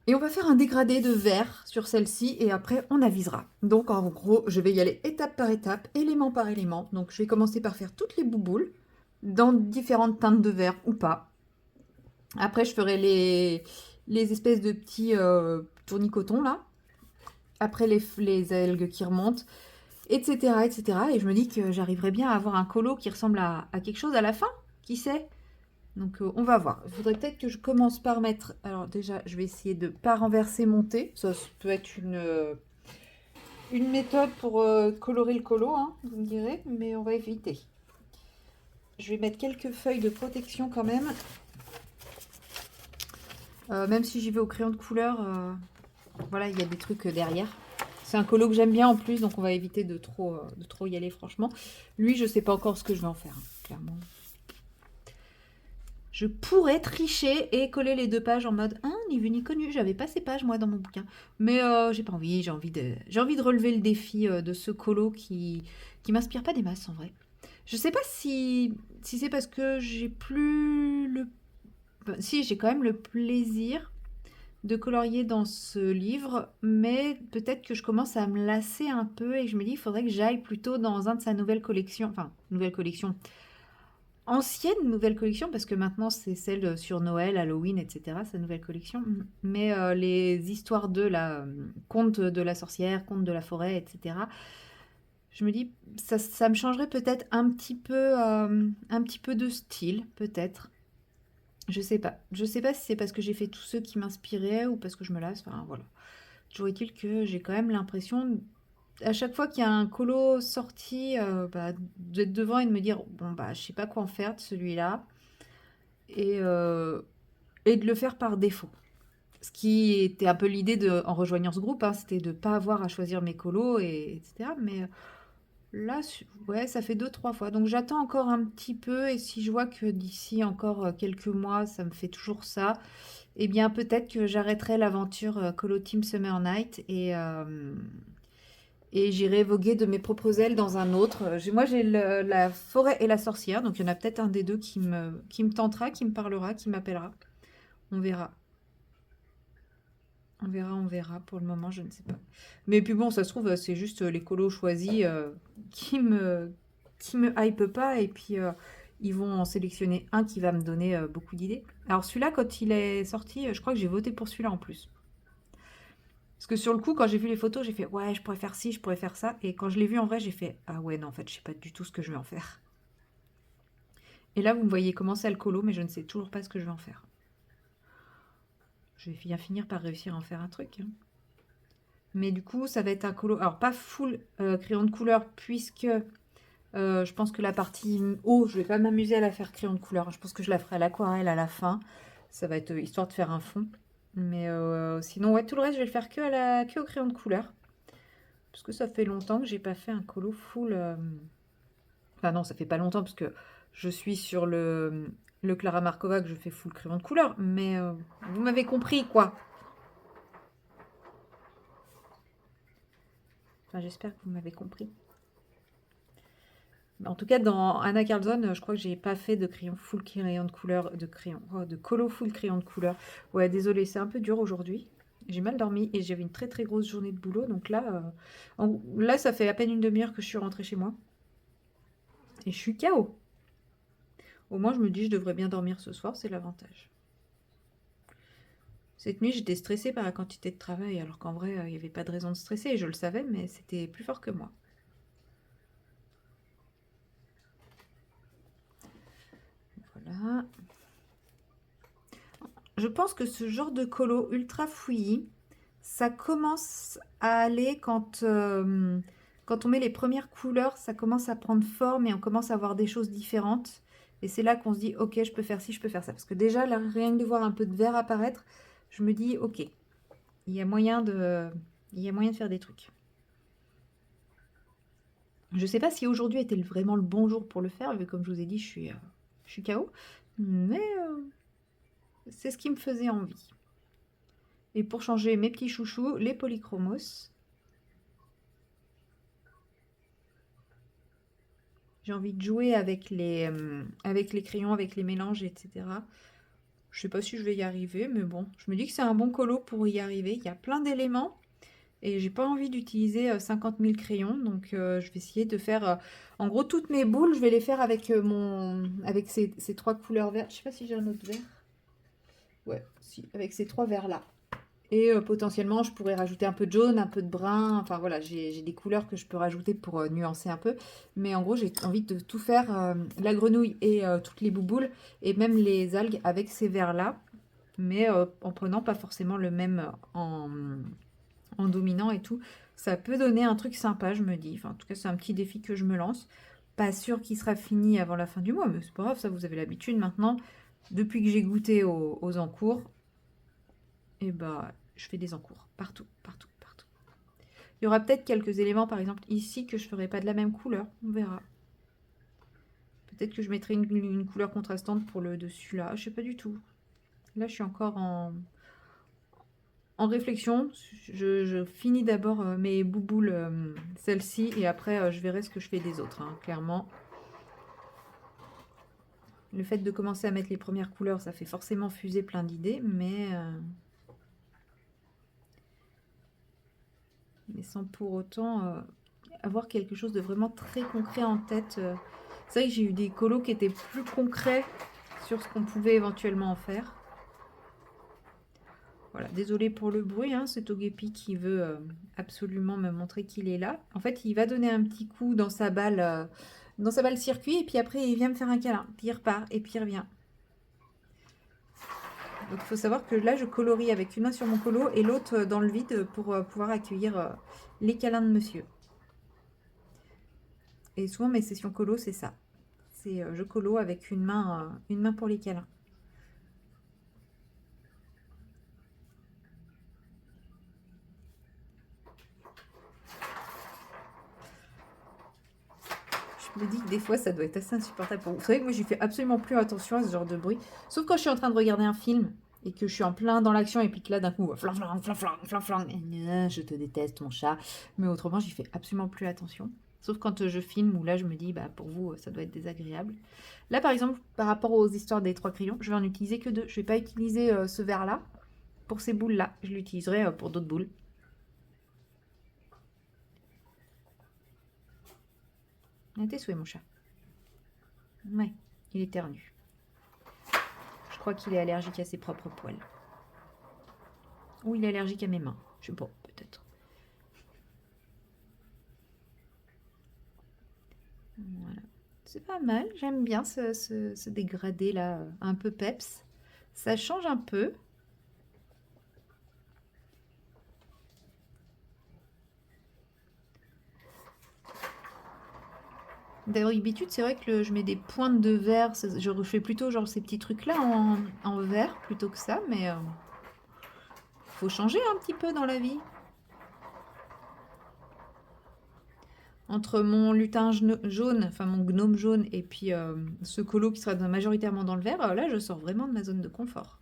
Et on va faire un dégradé de vert sur celle-ci et après on avisera. Donc en gros, je vais y aller étape par étape, élément par élément. Donc je vais commencer par faire toutes les bouboules dans différentes teintes de vert ou pas. Après je ferai les espèces de petits tournicotons là. Après les algues qui remontent, etc., etc. Et je me dis que j'arriverai bien à avoir un colo qui ressemble à quelque chose à la fin. Qui sait? Donc on va voir. Il faudrait peut-être que je commence par mettre... Alors déjà, je vais essayer de ne pas renverser mon thé. Ça peut être une méthode pour colorer le colo, hein, vous me direz. Mais on va éviter. Je vais mettre quelques feuilles de protection quand même. Même si j'y vais au crayon de couleur, voilà, il y a des trucs derrière. C'est un colo que j'aime bien en plus, donc on va éviter de trop y aller, franchement. Lui, je sais pas encore ce que je vais en faire, hein, clairement. Je pourrais tricher et coller les 2 pages en mode « ni vu ni connu, j'avais pas ces pages moi dans mon bouquin. » Mais j'ai pas envie, j'ai envie de relever le défi de ce colo qui m'inspire pas des masses en vrai. Je sais pas si c'est parce que j'ai plus le... enfin, si, j'ai quand même le plaisir de colorier dans ce livre, mais peut-être que je commence à me lasser un peu et je me dis il faudrait que j'aille plutôt dans un de sa nouvelle collection, enfin, nouvelle collection, ancienne nouvelle collection, parce que maintenant c'est celle sur Noël, Halloween, etc., sa nouvelle collection, mais les histoires de la conte de la sorcière, conte de la forêt, etc., je me dis, ça me changerait peut-être un petit peu de style, peut-être. Je sais pas. Je sais pas si c'est parce que j'ai fait tous ceux qui m'inspiraient ou parce que je me lasse. Enfin, voilà. Toujours est-il que j'ai quand même l'impression, à chaque fois qu'il y a un colo sorti, d'être devant et de me dire, bon, bah, je sais pas quoi en faire de celui-là. Et, euh, et de le faire par défaut. Ce qui était un peu l'idée en rejoignant ce groupe, hein, c'était de ne pas avoir à choisir mes colos, etc. Mais là, ouais, ça fait 2, 3 fois. Donc j'attends encore un petit peu. Et si je vois que d'ici encore quelques mois, ça me fait toujours ça, eh bien peut-être que j'arrêterai l'aventure Colo Team Summer Night et j'irai voguer de mes propres ailes dans un autre. Moi, j'ai la forêt et la sorcière. Donc il y en a peut-être un des deux qui me tentera, qui me parlera, qui m'appellera. On verra. On verra, on verra. Pour le moment, je ne sais pas. Mais puis bon, ça se trouve, c'est juste les colos choisis qui me, qui me hype pas. Et puis, ils vont en sélectionner un qui va me donner beaucoup d'idées. Alors celui-là, quand il est sorti, je crois que j'ai voté pour celui-là en plus. Parce que sur le coup, quand j'ai vu les photos, j'ai fait ouais, je pourrais faire ci, je pourrais faire ça. Et quand je l'ai vu en vrai, j'ai fait ah ouais, non, en fait, je sais pas du tout ce que je vais en faire. Et là, vous me voyez commencer à le colo, mais je ne sais toujours pas ce que je vais en faire. Je vais bien finir par réussir à en faire un truc, hein. Mais du coup, ça va être un colo. Alors, pas full crayon de couleur, puisque je pense que la partie haut, je vais pas m'amuser à la faire crayon de couleur. Je pense que je la ferai à l'aquarelle à la fin. Ça va être histoire de faire un fond. Mais sinon, ouais, tout le reste, je vais le faire que au crayon de couleur. Parce que ça fait longtemps que j'ai pas fait un colo full. Enfin, non, ça fait pas longtemps, parce que je suis sur le Clara Markova que je fais full crayon de couleur. Mais vous m'avez compris, quoi. Enfin, j'espère que vous m'avez compris. En tout cas, dans Anna Carlson, je crois que j'ai pas fait de crayon full crayon de couleur, de colo full crayon de couleur. Ouais, désolé, c'est un peu dur aujourd'hui. J'ai mal dormi et j'avais une très très grosse journée de boulot. Donc là, là, ça fait à peine une demi-heure que je suis rentrée chez moi. Et je suis KO. Au moins, je me dis, je devrais bien dormir ce soir, c'est l'avantage. Cette nuit, j'étais stressée par la quantité de travail, alors qu'en vrai, il n'y avait pas de raison de stresser. Et je le savais, mais c'était plus fort que moi. Voilà. Je pense que ce genre de colo ultra fouillis, ça commence à aller quand on met les premières couleurs, ça commence à prendre forme et on commence à voir des choses différentes. Et c'est là qu'on se dit, ok, je peux faire ci, je peux faire ça. Parce que déjà, là, rien que de voir un peu de vert apparaître, je me dis, ok, il y a moyen de faire des trucs. Je ne sais pas si aujourd'hui était vraiment le bon jour pour le faire, vu comme je vous ai dit, je suis KO. Mais c'est ce qui me faisait envie. Et pour changer mes petits chouchous, les polychromos. J'ai envie de jouer avec les crayons, avec les mélanges, etc. Je sais pas si je vais y arriver, mais bon, je me dis que c'est un bon colo pour y arriver. Il y a plein d'éléments et j'ai pas envie d'utiliser 50 000 crayons, donc je vais essayer de faire, en gros, toutes mes boules, je vais les faire avec avec ces 3 couleurs vertes. Je sais pas si j'ai un autre vert. Ouais, si, avec ces 3 verts là. Et potentiellement, je pourrais rajouter un peu de jaune, un peu de brun. Enfin voilà, j'ai des couleurs que je peux rajouter pour nuancer un peu. Mais en gros, j'ai envie de tout faire, la grenouille et toutes les bouboules, et même les algues avec ces verres-là. Mais en prenant pas forcément le même en dominant et tout. Ça peut donner un truc sympa, je me dis. Enfin, en tout cas, c'est un petit défi que je me lance. Pas sûr qu'il sera fini avant la fin du mois, mais c'est pas grave, ça vous avez l'habitude maintenant. Depuis que j'ai goûté aux encours, et bah je fais des encours partout, partout, partout. Il y aura peut-être quelques éléments, par exemple ici, que je ferai pas de la même couleur, on verra. Peut-être que je mettrai une couleur contrastante pour le dessus là, je sais pas du tout. Là je suis encore en réflexion. Je finis d'abord mes bouboules, celle-ci, et après je verrai ce que je fais des autres, hein, clairement. Le fait de commencer à mettre les premières couleurs, ça fait forcément fuser plein d'idées, mais sans pour autant avoir quelque chose de vraiment très concret en tête. C'est vrai que j'ai eu des colos qui étaient plus concrets sur ce qu'on pouvait éventuellement en faire. Voilà, désolé pour le bruit, hein, c'est Togepi qui veut absolument me montrer qu'il est là. En fait, il va donner un petit coup dans sa balle circuit, et puis après, il vient me faire un câlin. Puis il repart, et puis il revient. Donc il faut savoir que là, je colorie avec une main sur mon colo et l'autre dans le vide pour pouvoir accueillir les câlins de monsieur. Et souvent, mes sessions colo, c'est ça. C'est je colo avec une main pour les câlins. Je me dis que des fois, ça doit être assez insupportable pour vous. Vous savez que moi, je fais absolument plus attention à ce genre de bruit. Sauf quand je suis en train de regarder un film et que je suis en plein dans l'action et puis que là, d'un coup, flang, flang, flang, flang, flang, flang, je te déteste, mon chat. Mais autrement, j'y fais absolument plus attention. Sauf quand je filme, où là, je me dis, bah, pour vous, ça doit être désagréable. Là, par exemple, par rapport aux histoires des 3 crayons, je vais en utiliser que 2. Je vais pas utiliser ce verre-là pour ces boules-là. Je l'utiliserai pour d'autres boules. À tes souhaits, mon chat. Ouais, il éternue. Je crois qu'il est allergique à ses propres poils. Ou il est allergique à mes mains. Je sais pas, peut-être. Voilà. C'est pas mal. J'aime bien ce dégradé-là, un peu peps. Ça change un peu. D'habitude, c'est vrai que je mets des pointes de verre. Je fais plutôt genre ces petits trucs-là en verre plutôt que ça, mais faut changer un petit peu dans la vie. Entre mon lutin jaune, enfin mon gnome jaune, et puis ce colo qui sera majoritairement dans le vert, là je sors vraiment de ma zone de confort.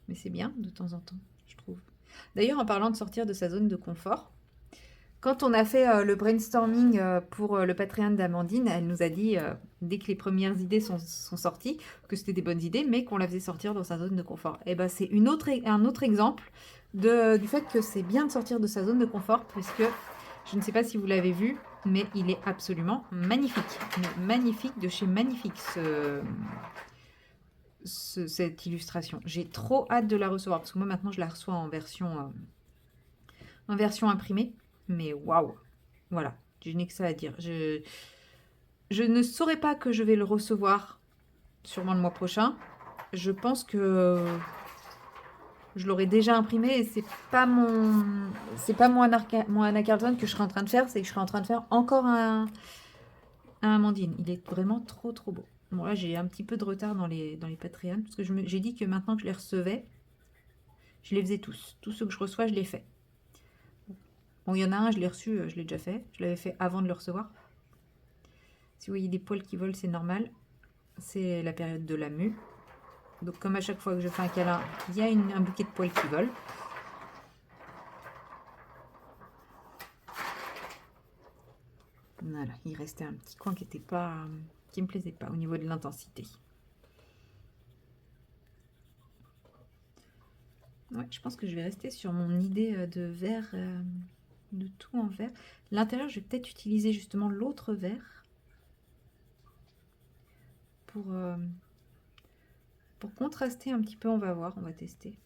Mais c'est bien de temps en temps, je trouve. D'ailleurs, en parlant de sortir de sa zone de confort, quand on a fait le brainstorming pour le Patreon d'Amandine, elle nous a dit, dès que les premières idées sont sorties, que c'était des bonnes idées, mais qu'on la faisait sortir dans sa zone de confort. Et ben c'est un autre exemple du fait que c'est bien de sortir de sa zone de confort, puisque je ne sais pas si vous l'avez vu, mais il est absolument magnifique. Mais magnifique de chez Magnifique, cette illustration. J'ai trop hâte de la recevoir, parce que moi maintenant je la reçois en version imprimée. Mais waouh, voilà, je n'ai que ça à dire. Je ne saurais pas que je vais le recevoir sûrement le mois prochain. Je pense que je l'aurais déjà imprimé et c'est pas mon Anna Carlton que je serais en train de faire, c'est que je serais en train de faire encore un Amandine. Il est vraiment trop trop beau. Bon là j'ai un petit peu de retard dans les Patreons parce que j'ai dit que maintenant que je les recevais, je les faisais tous. Tous ceux que je reçois, je les fais. Bon, il y en a un, je l'ai reçu, je l'ai déjà fait. Je l'avais fait avant de le recevoir. Si vous voyez des poils qui volent, c'est normal. C'est la période de la mue. Donc comme à chaque fois que je fais un câlin, il y a un bouquet de poils qui volent. Voilà, il restait un petit coin qui me plaisait pas au niveau de l'intensité. Ouais, je pense que je vais rester sur mon idée de vert, de tout en vert. L'intérieur, je vais peut-être utiliser justement l'autre vert pour contraster un petit peu. On va voir, on va tester.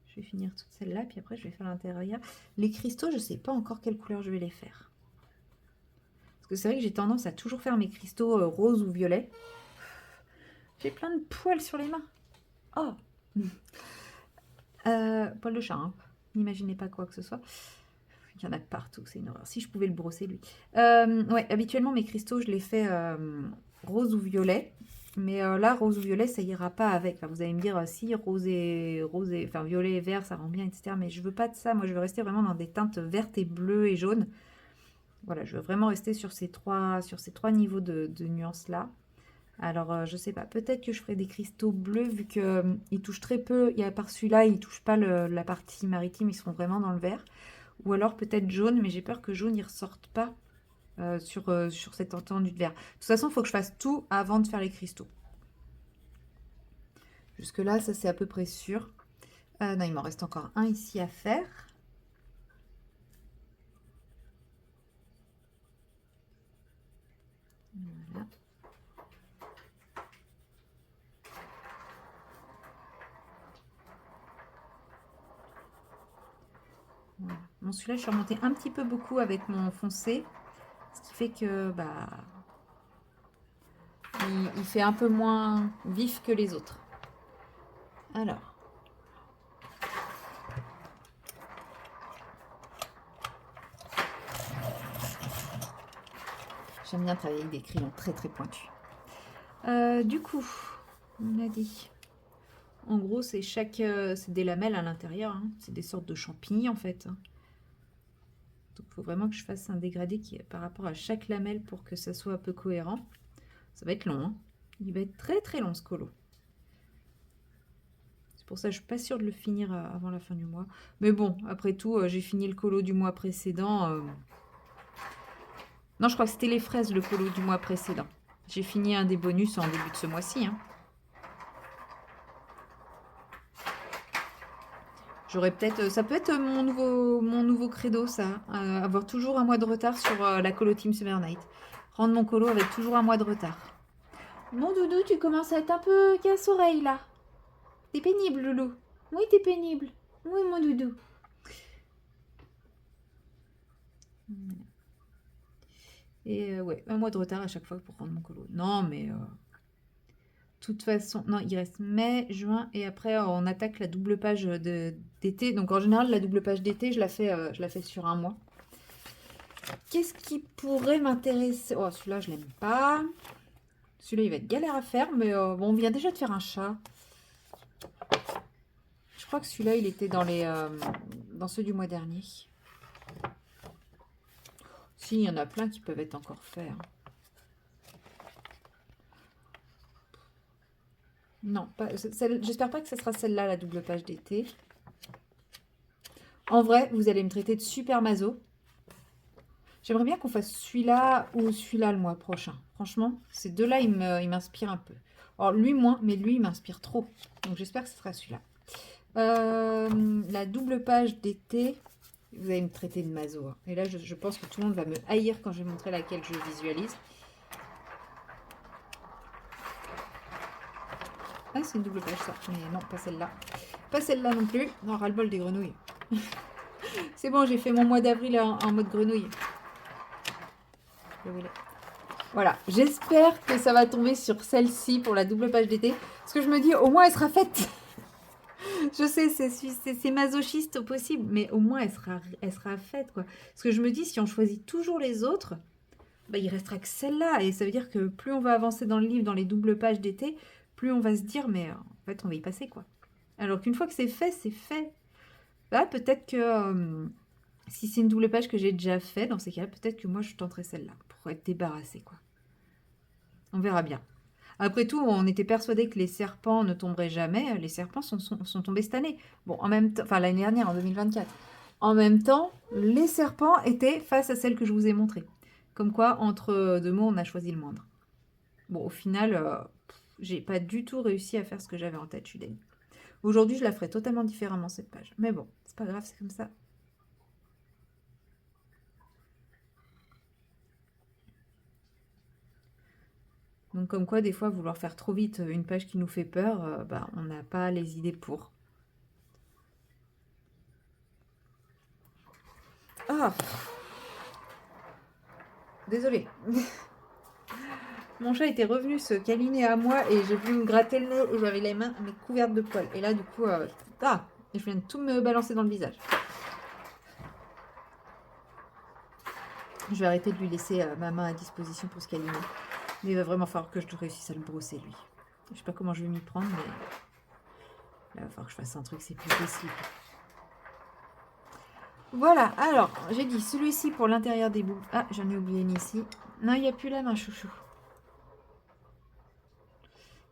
Je vais finir toute celle-là, puis après je vais faire l'intérieur. Les cristaux, je sais pas encore quelle couleur je vais les faire. Parce que c'est vrai que j'ai tendance à toujours faire mes cristaux rose ou violet. J'ai plein de poils sur les mains. Oh, Poil de chat, hein. N'imaginez pas quoi que ce soit. Il y en a partout, c'est une horreur. Si je pouvais le brosser, lui. Ouais, habituellement, mes cristaux, je les fais rose ou violet. Mais là, rose ou violet, ça ira pas avec. Enfin, vous allez me dire, si, enfin, violet et vert, ça rend bien, etc. Mais je veux pas de ça. Moi, je veux rester vraiment dans des teintes vertes et bleues et jaunes. Voilà, je veux vraiment rester sur ces trois niveaux de nuances-là. Alors, je sais pas, peut-être que je ferai des cristaux bleus, vu que ils touchent très peu. À part celui-là, ils touchent pas la partie maritime, ils seront vraiment dans le vert. Ou alors peut-être jaune, mais j'ai peur que jaune, il ressorte pas sur cette étendue de vert. De toute façon, il faut que je fasse tout avant de faire les cristaux. Jusque-là, ça c'est à peu près sûr. Non, il m'en reste encore un ici à faire. Voilà. Voilà. Bon, celui-là, je suis remontée un petit peu beaucoup avec mon foncé. Ce qui fait que bah, il fait un peu moins vif que les autres. Alors. J'aime bien travailler avec des crayons très très pointus. Du coup, on a dit. En gros, c'est des lamelles à l'intérieur. Hein. C'est des sortes de champignons en fait. Hein. Donc, il faut vraiment que je fasse un dégradé qui est par rapport à chaque lamelle pour que ça soit un peu cohérent. Ça va être long. Hein. Il va être très très long ce colo. C'est pour ça que je suis pas sûre de le finir avant la fin du mois. Mais bon, après tout, j'ai fini le colo du mois précédent. Non, je crois que c'était les fraises le colo du mois précédent. J'ai fini un des bonus en début de ce mois-ci. Hein. J'aurais peut-être, ça peut être mon nouveau credo, ça, avoir toujours un mois de retard sur la colo Team Summer Night. Rendre mon colo avec toujours un mois de retard. Mon doudou, tu commences à être un peu casse-oreille là. T'es pénible, loulou. Oui, t'es pénible. Oui, mon doudou. Et ouais, un mois de retard à chaque fois pour rendre mon colo. Non, mais toute façon, non, il reste mai, juin, et après on attaque la double page d'été. Donc en général, la double page d'été, je la fais sur un mois. Qu'est-ce qui pourrait m'intéresser? Oh, celui-là, je l'aime pas. Celui-là, il va être galère à faire, mais bon, on vient déjà de faire un chat. Je crois que celui-là, il était dans ceux du mois dernier. Si, il y en a plein qui peuvent être encore faits. Hein. Non, j'espère pas que ce sera celle-là, la double page d'été. En vrai, vous allez me traiter de super maso. J'aimerais bien qu'on fasse celui-là ou celui-là le mois prochain. Franchement, ces deux-là, ils m'inspirent un peu. Alors, lui, moins, mais lui, il m'inspire trop. Donc, j'espère que ce sera celui-là. La double page d'été, vous allez me traiter de maso. Hein. Et là, je pense que tout le monde va me haïr quand je vais montrer laquelle je visualise. Ah, c'est une double page, ça. Mais non, pas celle-là. Pas celle-là non plus. Non, ras-le-bol des grenouilles. C'est bon, j'ai fait mon mois d'avril en mode grenouille. Voilà, j'espère que ça va tomber sur celle-ci pour la double page d'été. Parce que je me dis, au moins elle sera faite. Je sais, c'est masochiste au possible, mais au moins elle sera faite, quoi. Parce que je me dis, si on choisit toujours les autres, bah, il restera que celle-là. Et ça veut dire que plus on va avancer dans le livre, dans les doubles pages d'été, plus on va se dire, mais en fait, on va y passer, quoi. Alors qu'une fois que c'est fait, c'est fait. Là, peut-être que si c'est une double page que j'ai déjà fait, dans ces cas-là, peut-être que moi, je tenterai celle-là pour être débarrassée, quoi. On verra bien. Après tout, on était persuadé que les serpents ne tomberaient jamais. Les serpents sont tombés cette année. Bon, en même temps, enfin l'année dernière, en 2024. En même temps, les serpents étaient face à celle que je vous ai montrée. Comme quoi, entre deux mots, on a choisi le moindre. Bon, au final, j'ai pas du tout réussi à faire ce que j'avais en tête, je suis désolée. Aujourd'hui, je la ferai totalement différemment, cette page. Mais bon, c'est pas grave, c'est comme ça. Donc comme quoi, des fois, vouloir faire trop vite une page qui nous fait peur, bah, on n'a pas les idées pour. Ah, désolée. Mon chat était revenu se câliner à moi et j'ai voulu me gratter le nez et j'avais les mains mais couvertes de poils. Et là, du coup, je viens de tout me balancer dans le visage. Je vais arrêter de lui laisser ma main à disposition pour se câliner. Mais il va vraiment falloir que je réussisse à le brosser, lui. Je sais pas comment je vais m'y prendre, mais là, il va falloir que je fasse un truc, c'est plus possible. Voilà, alors, j'ai dit celui-ci pour l'intérieur des boucles. Ah, j'en ai oublié une ici. Non, il n'y a plus la main, chouchou.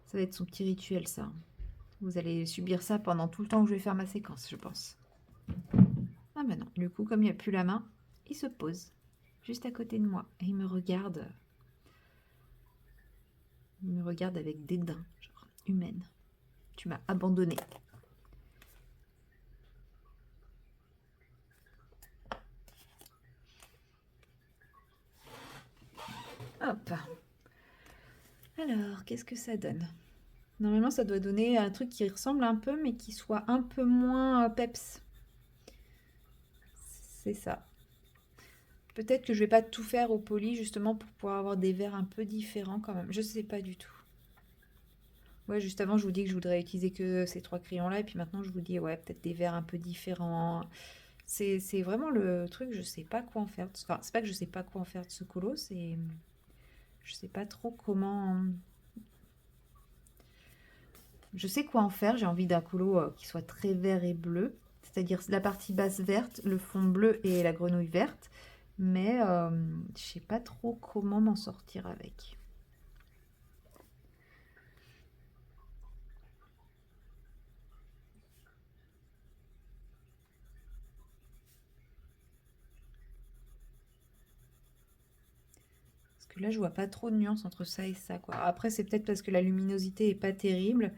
Ça va être son petit rituel, ça. Vous allez subir ça pendant tout le temps que je vais faire ma séquence, je pense. Ah ben non, du coup, comme il n'y a plus la main, il se pose juste à côté de moi et il me regarde. Il me regarde avec dédain, genre humaine. Tu m'as abandonné. Hop. Alors, qu'est-ce que ça donne? Normalement, ça doit donner un truc qui ressemble un peu, mais qui soit un peu moins peps. C'est ça. Peut-être que je vais pas tout faire au poli, justement, pour pouvoir avoir des verres un peu différents quand même. Je sais pas du tout. Ouais, juste avant, je vous dis que je voudrais utiliser que ces 3 crayons-là, et puis maintenant, je vous dis, ouais, peut-être des verres un peu différents. C'est vraiment le truc, je sais pas quoi en faire. Enfin, c'est pas que je sais pas quoi en faire de ce colo, c'est... Je sais pas trop comment... Je sais quoi en faire, j'ai envie d'un colo qui soit très vert et bleu, c'est-à-dire la partie basse verte, le fond bleu et la grenouille verte, mais je sais pas trop comment m'en sortir avec. Parce que là, je vois pas trop de nuances entre ça et ça, quoi. Après, c'est peut-être parce que la luminosité est pas terrible.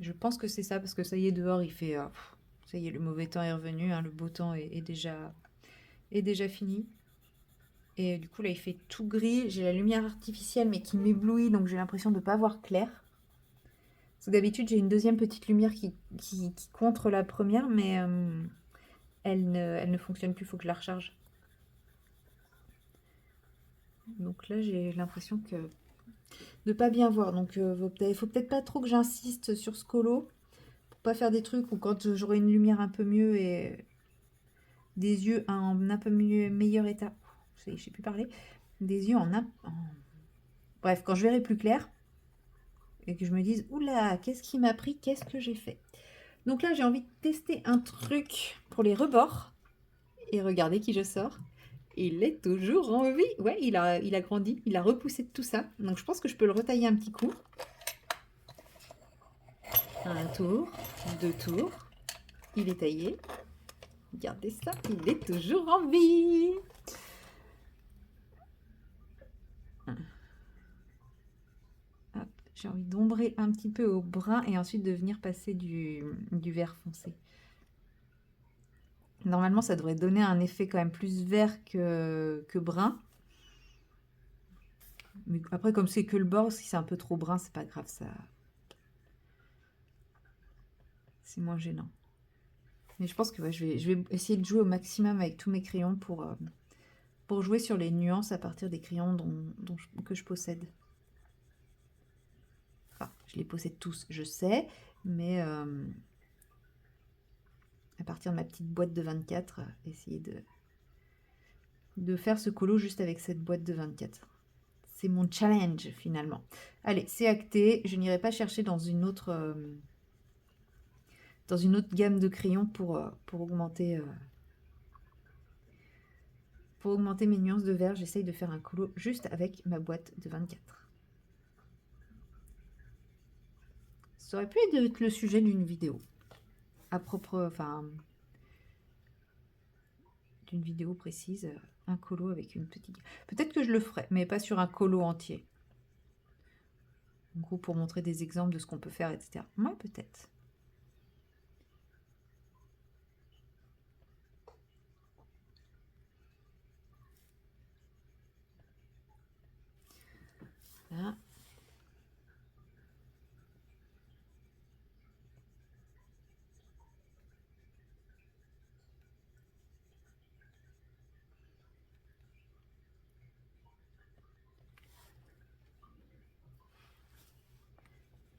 Je pense que c'est ça, parce que ça y est, dehors, il fait... ça y est, le mauvais temps est revenu, hein, le beau temps est déjà fini. Et du coup, là, il fait tout gris. J'ai la lumière artificielle, mais qui m'éblouit, donc j'ai l'impression de ne pas voir clair. Parce que d'habitude, j'ai une deuxième petite lumière qui contre la première, mais elle ne fonctionne plus, il faut que je la recharge. Donc là, j'ai l'impression que de pas bien voir. Donc il faut peut-être pas trop que j'insiste sur ce colo, pour pas faire des trucs où quand j'aurai une lumière un peu mieux et des yeux en un peu mieux, meilleur état, je sais plus parler, des yeux bref, quand je verrai plus clair, et que je me dise, oula, qu'est-ce qui m'a pris, qu'est-ce que j'ai fait? Donc là, j'ai envie de tester un truc pour les rebords. Et regardez qui je sors. Il est toujours en vie. Ouais, il a grandi, il a repoussé de tout ça. Donc je pense que je peux le retailler un petit coup. Un tour, 2 tours. Il est taillé. Regardez ça, il est toujours en vie. J'ai envie d'ombrer un petit peu au brun et ensuite de venir passer du vert foncé. Normalement, ça devrait donner un effet quand même plus vert que brun. Mais après, comme c'est que le bord, si c'est un peu trop brun, c'est pas grave, ça. C'est moins gênant. Mais je pense que ouais, je vais essayer de jouer au maximum avec tous mes crayons pour jouer sur les nuances à partir des crayons que je possède. Enfin, je les possède tous, je sais, mais à partir de ma petite boîte de 24, essayer de faire ce colo juste avec cette boîte de 24. C'est mon challenge finalement. Allez, c'est acté. Je n'irai pas chercher dans une autre gamme de crayons pour augmenter mes nuances de vert. J'essaye de faire un colo juste avec ma boîte de 24. Ça aurait pu être le sujet d'une vidéo. D'une vidéo précise, un colo avec une petite... Peut-être que je le ferai, mais pas sur un colo entier. En gros, pour montrer des exemples de ce qu'on peut faire, etc. Moi, peut-être. Là.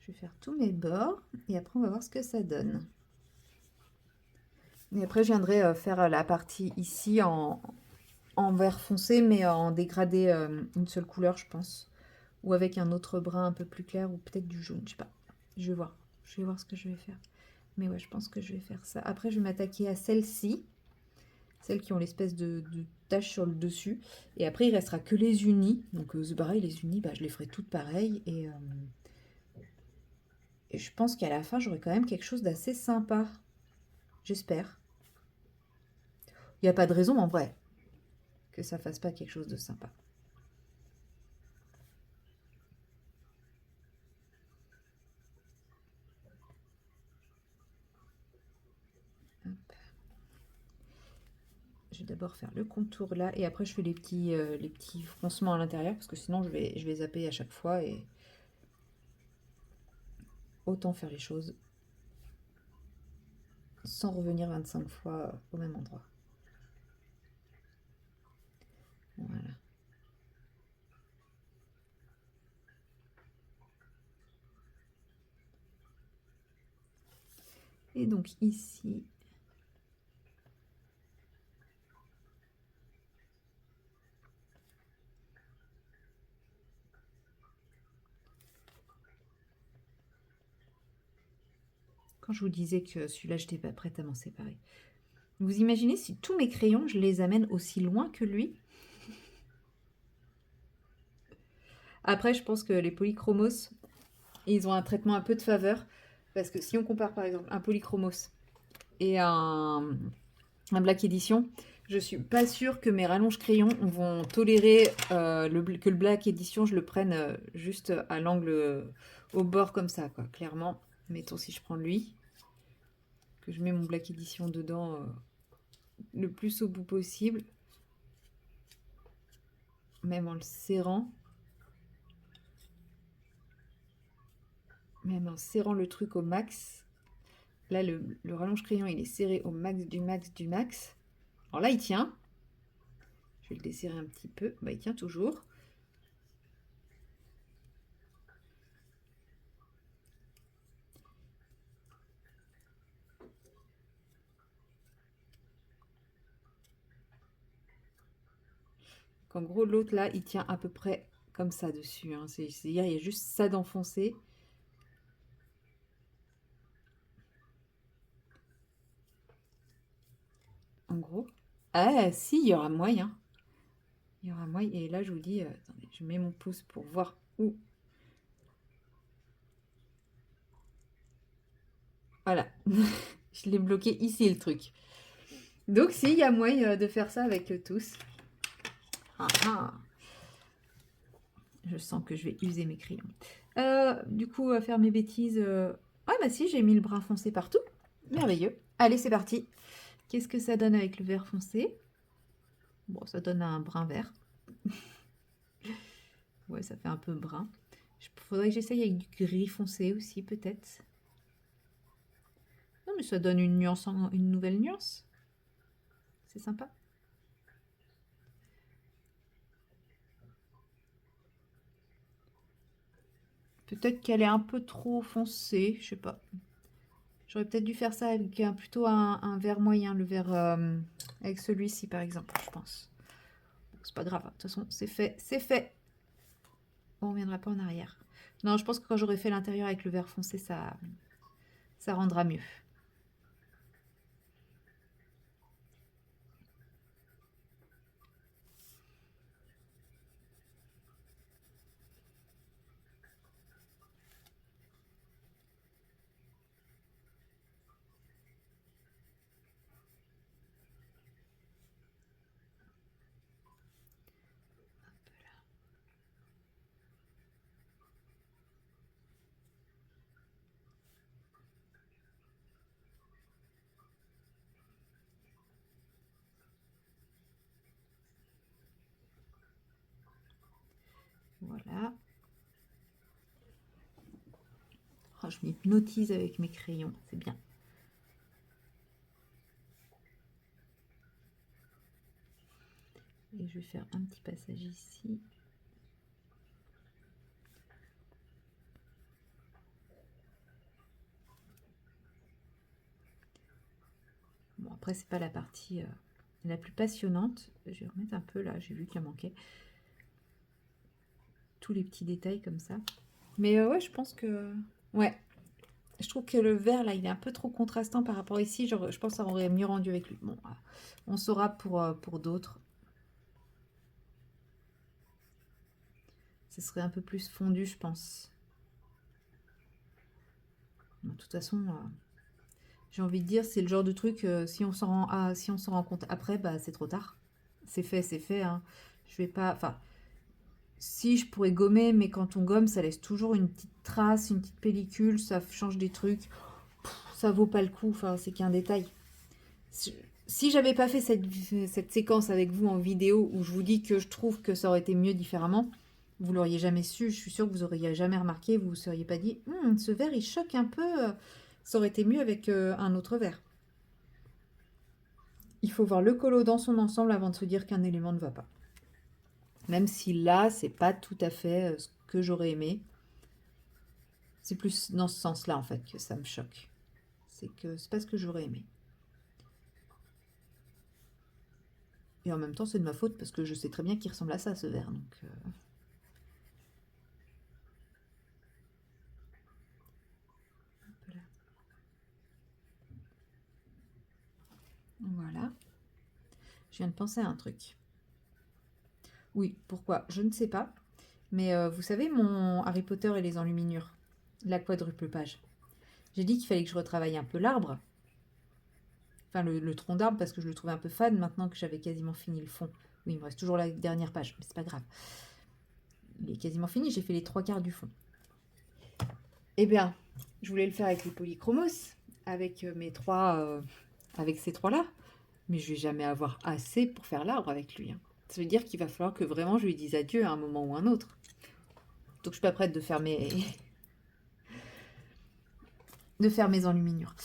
Je vais faire tous mes bords et après on va voir ce que ça donne. Et après je viendrai faire la partie ici en vert foncé, mais en dégradé une seule couleur, je pense. Ou avec un autre brun un peu plus clair, ou peut-être du jaune, je sais pas. Je vais voir. Je vais voir ce que je vais faire. Mais ouais, je pense que je vais faire ça. Après, je vais m'attaquer à celles-ci. Celles qui ont l'espèce de tache sur le dessus. Et après, il restera que les unis. Donc, c'est pareil, les unis, bah, je les ferai toutes pareilles. Et je pense qu'à la fin, j'aurai quand même quelque chose d'assez sympa. J'espère. Il n'y a pas de raison, en vrai, que ça fasse pas quelque chose de sympa. Hop. Je vais d'abord faire le contour là et après je fais les petits froncements à l'intérieur parce que sinon je vais zapper à chaque fois et autant faire les choses sans revenir 25 fois au même endroit. Voilà. Et donc ici, quand je vous disais que celui-là, je n'étais pas prête à m'en séparer. Vous imaginez si tous mes crayons, je les amène aussi loin que lui? Après, je pense que les polychromos, ils ont un traitement un peu de faveur. Parce que si on compare par exemple un polychromos et un Black Edition, je suis pas sûre que mes rallonges crayons vont tolérer que le Black Edition, je le prenne juste à l'angle, au bord comme ça, quoi. Clairement, mettons si je prends lui, que je mets mon Black Edition dedans le plus au bout possible, même en le serrant. Même en serrant le truc au max. Là, le rallonge crayon, il est serré au max du max du max. Alors là, il tient. Je vais le desserrer un petit peu. Bah, il tient toujours. En gros, l'autre là, il tient à peu près comme ça dessus. Hein. C'est-à-dire, il y a juste ça d'enfoncer. En gros. Ah, si, il y aura moyen. Il y aura moyen. Et là, je vous dis, attendez, je mets mon pouce pour voir où. Voilà. Je l'ai bloqué ici, le truc. Donc, si, il y a moyen de faire ça avec tous. Ah, ah. Je sens que je vais user mes crayons. Du coup, à faire mes bêtises. Ah bah si, j'ai mis le brun foncé partout. Merveilleux. Allez, c'est parti. Qu'est-ce que ça donne avec le vert foncé? Bon, ça donne un brun vert. Ouais, ça fait un peu brun. Il faudrait que j'essaye avec du gris foncé aussi, peut-être. Non, mais ça donne une nuance, une nouvelle nuance. C'est sympa. Peut-être qu'elle est un peu trop foncée, je sais pas. J'aurais peut-être dû faire ça avec plutôt un vert moyen, le vert avec celui-ci par exemple, je pense. C'est pas grave, de toute façon, c'est fait, c'est fait. On reviendra pas en arrière. Non, je pense que quand j'aurai fait l'intérieur avec le vert foncé, ça rendra mieux. Voilà. Oh, je m'hypnotise avec mes crayons, c'est bien. Et je vais faire un petit passage ici. après, c'est pas la partie la plus passionnante. Je vais remettre un peu là, j'ai vu qu'il en manquait. Tous les petits détails comme ça. Mais ouais, je pense que... Ouais, je trouve que le vert, là, il est un peu trop contrastant par rapport ici. Je pense que ça aurait mieux rendu avec lui. Bon, on saura pour d'autres. Ce serait un peu plus fondu, je pense. De toute façon, j'ai envie de dire, c'est le genre de truc, si on s'en rend compte après, bah, c'est trop tard. C'est fait, hein. Je vais pas... Enfin, si, je pourrais gommer, mais quand on gomme, ça laisse toujours une petite trace, une petite pellicule, ça change des trucs. Ça vaut pas le coup, enfin, c'est qu'un détail. Si j'avais pas fait cette séquence avec vous en vidéo où je vous dis que je trouve que ça aurait été mieux différemment, vous l'auriez jamais su, je suis sûre que vous auriez jamais remarqué, vous vous seriez pas dit ce verre il choque un peu, ça aurait été mieux avec un autre verre. Il faut voir le colo dans son ensemble avant de se dire qu'un élément ne va pas. Même si là, c'est pas tout à fait ce que j'aurais aimé. C'est plus dans ce sens-là en fait que ça me choque. C'est que c'est pas ce que j'aurais aimé. Et en même temps, c'est de ma faute parce que je sais très bien qu'il ressemble à ça, ce verre. Donc, voilà. Je viens de penser à un truc. Oui, pourquoi? Je ne sais pas. Mais vous savez, mon Harry Potter et les enluminures, la quadruple page. J'ai dit qu'il fallait que je retravaille un peu l'arbre. Enfin, le tronc d'arbre, parce que je le trouvais un peu fade maintenant que j'avais quasiment fini le fond. Oui, il me reste toujours la dernière page, mais c'est pas grave. Il est quasiment fini, j'ai fait les 3/4 du fond. Eh bien, je voulais le faire avec les polychromos, avec avec ces trois-là. Mais je vais jamais avoir assez pour faire l'arbre avec lui. Hein. Ça veut dire qu'il va falloir que vraiment je lui dise adieu à un moment ou un autre. Donc je suis pas prête de faire mes enluminures.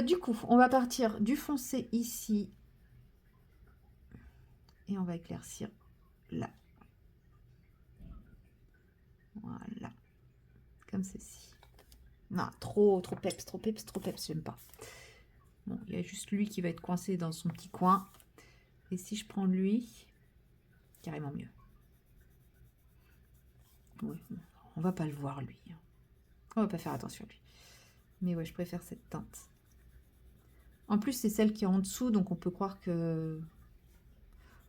Du coup, on va partir du foncé ici. Et on va éclaircir là. Voilà. Comme ceci. Non, trop peps, j'aime pas. Bon, il y a juste lui qui va être coincé dans son petit coin. Et si je prends lui, carrément mieux. Oui, on va pas le voir lui. On va pas faire attention à lui. Mais ouais, je préfère cette teinte. En plus, c'est celle qui est en dessous, donc on peut croire que...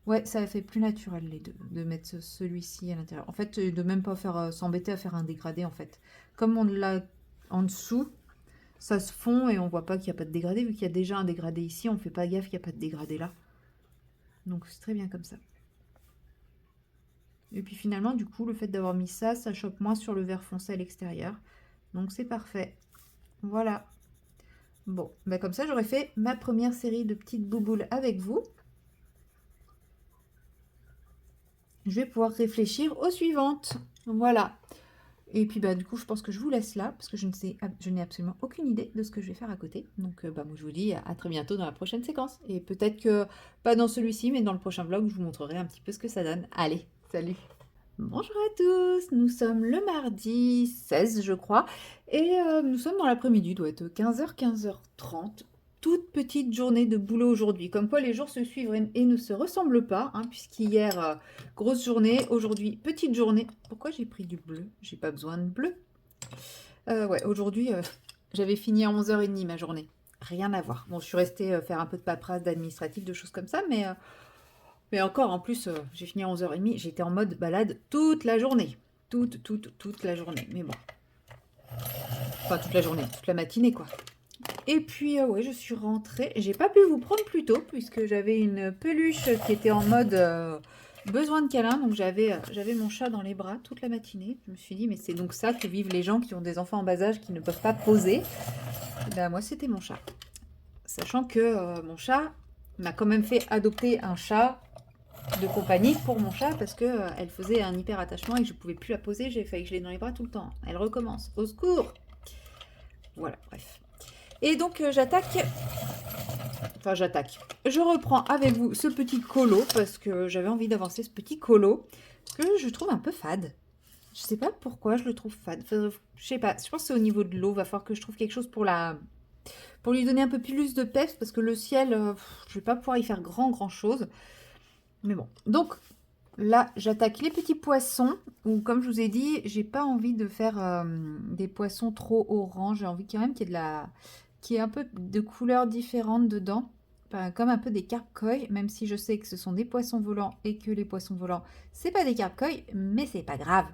Ouais, ça fait plus naturel les deux, de mettre celui-ci à l'intérieur. En fait, de même pas faire s'embêter à faire un dégradé, en fait. Comme on l'a en dessous, ça se fond et on voit pas qu'il n'y a pas de dégradé. Vu qu'il y a déjà un dégradé ici, on fait pas gaffe qu'il n'y a pas de dégradé là. Donc c'est très bien comme ça. Et puis finalement, du coup, le fait d'avoir mis ça, ça choque moins sur le vert foncé à l'extérieur. Donc c'est parfait. Voilà. Bon, bah comme ça, j'aurais fait ma première série de petites bouboules avec vous. Je vais pouvoir réfléchir aux suivantes. Voilà. Et puis bah du coup, je pense que je vous laisse là, parce que je n'ai absolument aucune idée de ce que je vais faire à côté. Donc bah moi je vous dis à très bientôt dans la prochaine séquence. Et peut-être que, pas dans celui-ci, mais dans le prochain vlog, je vous montrerai un petit peu ce que ça donne. Allez, salut! Bonjour à tous, nous sommes le mardi 16 je crois, et nous sommes dans l'après-midi, il doit être 15h, 15h30. Toute petite journée de boulot aujourd'hui, comme quoi les jours se suivent et ne se ressemblent pas, hein, puisqu'hier, grosse journée, aujourd'hui, petite journée. Pourquoi j'ai pris du bleu? J'ai pas besoin de bleu. Ouais, aujourd'hui, j'avais fini à 11h30 ma journée. Rien à voir. Bon, je suis restée faire un peu de paperasse, d'administratif, de choses comme ça, mais encore, en plus, j'ai fini à 11h30, j'étais en mode balade toute la journée. Toute la journée, mais bon. Enfin, toute la journée, toute la matinée, quoi. Et puis, ouais, je suis rentrée. J'ai pas pu vous prendre plus tôt, puisque j'avais une peluche qui était en mode besoin de câlin. Donc, j'avais mon chat dans les bras toute la matinée. Je me suis dit, mais c'est donc ça que vivent les gens qui ont des enfants en bas âge qui ne peuvent pas poser. Et ben, moi, c'était mon chat. Sachant que mon chat m'a quand même fait adopter un chat de compagnie pour mon chat parce que elle faisait un hyper attachement et que je pouvais plus la poser, j'ai failli que je l'ai dans les bras tout le temps. Elle recommence, au secours. Voilà, bref. Et donc j'attaque, je reprends avec vous ce petit colo parce que j'avais envie d'avancer ce petit colo que je trouve un peu fade. Je sais pas pourquoi je le trouve fade. Enfin, je sais pas, je pense que c'est au niveau de l'eau, va falloir que je trouve quelque chose pour la pour lui donner un peu plus de peps, parce que le ciel, je vais pas pouvoir y faire grand chose. Mais bon, donc là, j'attaque les petits poissons, ou comme je vous ai dit, j'ai pas envie de faire des poissons trop orange, j'ai envie quand même qu'il y ait un peu de couleurs différentes dedans. Enfin, comme un peu des carpe-koi, même si je sais que ce sont des poissons volants et que les poissons volants, c'est pas des carpe-koi, mais c'est pas grave.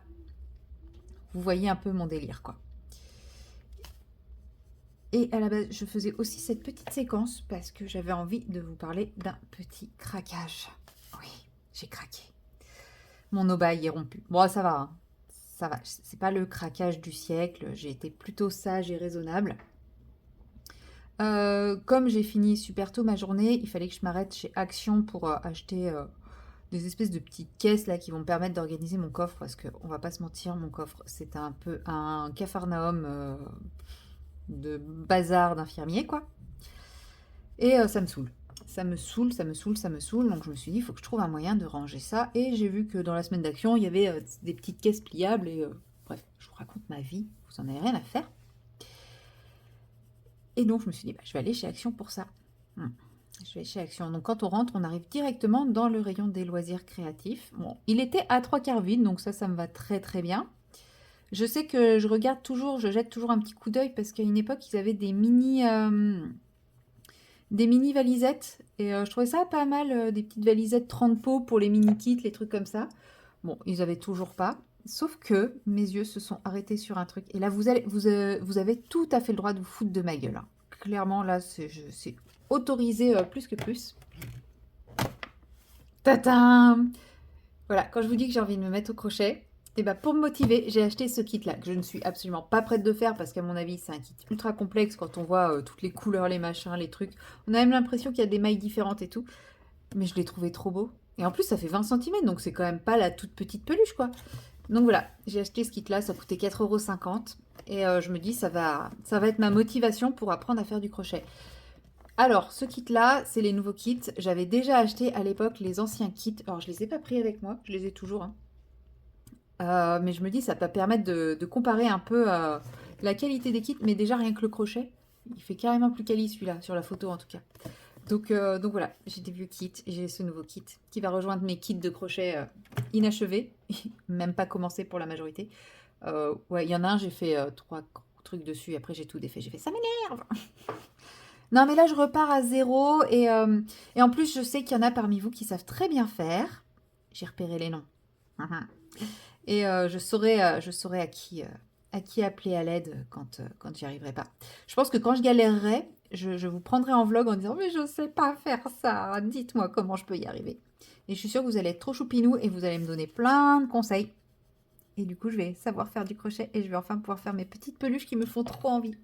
Vous voyez un peu mon délire, quoi. Et à la base, je faisais aussi cette petite séquence parce que j'avais envie de vous parler d'un petit craquage. Oui, j'ai craqué. Mon obaï est rompu. Bon, ça va, hein. Ça va. C'est pas le craquage du siècle. J'ai été plutôt sage et raisonnable. Comme j'ai fini super tôt ma journée, il fallait que je m'arrête chez Action pour acheter des espèces de petites caisses là qui vont me permettre d'organiser mon coffre parce qu'on va pas se mentir, mon coffre c'est un peu un capharnaüm de bazar d'infirmier quoi. Et ça me saoule. Ça me saoule, ça me saoule, ça me saoule. Donc je me suis dit, il faut que je trouve un moyen de ranger ça. Et j'ai vu que dans la semaine d'action, il y avait des petites caisses pliables. Et bref, je vous raconte ma vie. Vous en avez rien à faire. Et donc je me suis dit, bah, je vais aller chez Action pour ça. Je vais chez Action. Donc quand on rentre, on arrive directement dans le rayon des loisirs créatifs. Bon, il était à 3/4 vide, donc ça me va très bien. Je sais que je regarde toujours, je jette toujours un petit coup d'œil parce qu'à une époque, ils avaient des mini valisettes et je trouvais ça pas mal, des petites valisettes 30 pots pour les mini kits, les trucs comme ça. Bon, ils avaient toujours pas. Sauf que mes yeux se sont arrêtés sur un truc. Et là, vous avez tout à fait le droit de vous foutre de ma gueule, hein. Clairement, là, c'est autorisé plus que plus. Tatin! Voilà, quand je vous dis que j'ai envie de me mettre au crochet, et ben pour me motiver, j'ai acheté ce kit-là, que je ne suis absolument pas prête de faire, parce qu'à mon avis, c'est un kit ultra complexe quand on voit toutes les couleurs, les machins, les trucs. On a même l'impression qu'il y a des mailles différentes et tout. Mais je l'ai trouvé trop beau. Et en plus, ça fait 20 cm, donc c'est quand même pas la toute petite peluche, quoi. Donc voilà, j'ai acheté ce kit-là, ça coûtait 4,50 €. Et je me dis, ça va être ma motivation pour apprendre à faire du crochet. Alors, ce kit-là, c'est les nouveaux kits. J'avais déjà acheté à l'époque les anciens kits. Alors, je les ai pas pris avec moi, je les ai toujours, hein. Mais je me dis, ça va permettre de comparer un peu la qualité des kits. Mais déjà, rien que le crochet, il fait carrément plus quali celui-là, sur la photo en tout cas. Donc voilà, j'ai des vieux kits et j'ai ce nouveau kit qui va rejoindre mes kits de crochet inachevés, même pas commencé pour la majorité. Ouais, il y en a un, j'ai fait 3 trucs dessus et après j'ai tout défait. J'ai fait, ça m'énerve! Non, mais là, je repars à zéro. Et en plus, je sais qu'il y en a parmi vous qui savent très bien faire. J'ai repéré les noms. Et je saurai à qui appeler à l'aide quand j'y arriverai pas. Je pense que quand je galérerai, je vous prendrai en vlog en disant mais je sais pas faire ça, dites-moi comment je peux y arriver. Et je suis sûre que vous allez être trop choupinou et vous allez me donner plein de conseils. Et du coup, je vais savoir faire du crochet et je vais enfin pouvoir faire mes petites peluches qui me font trop envie.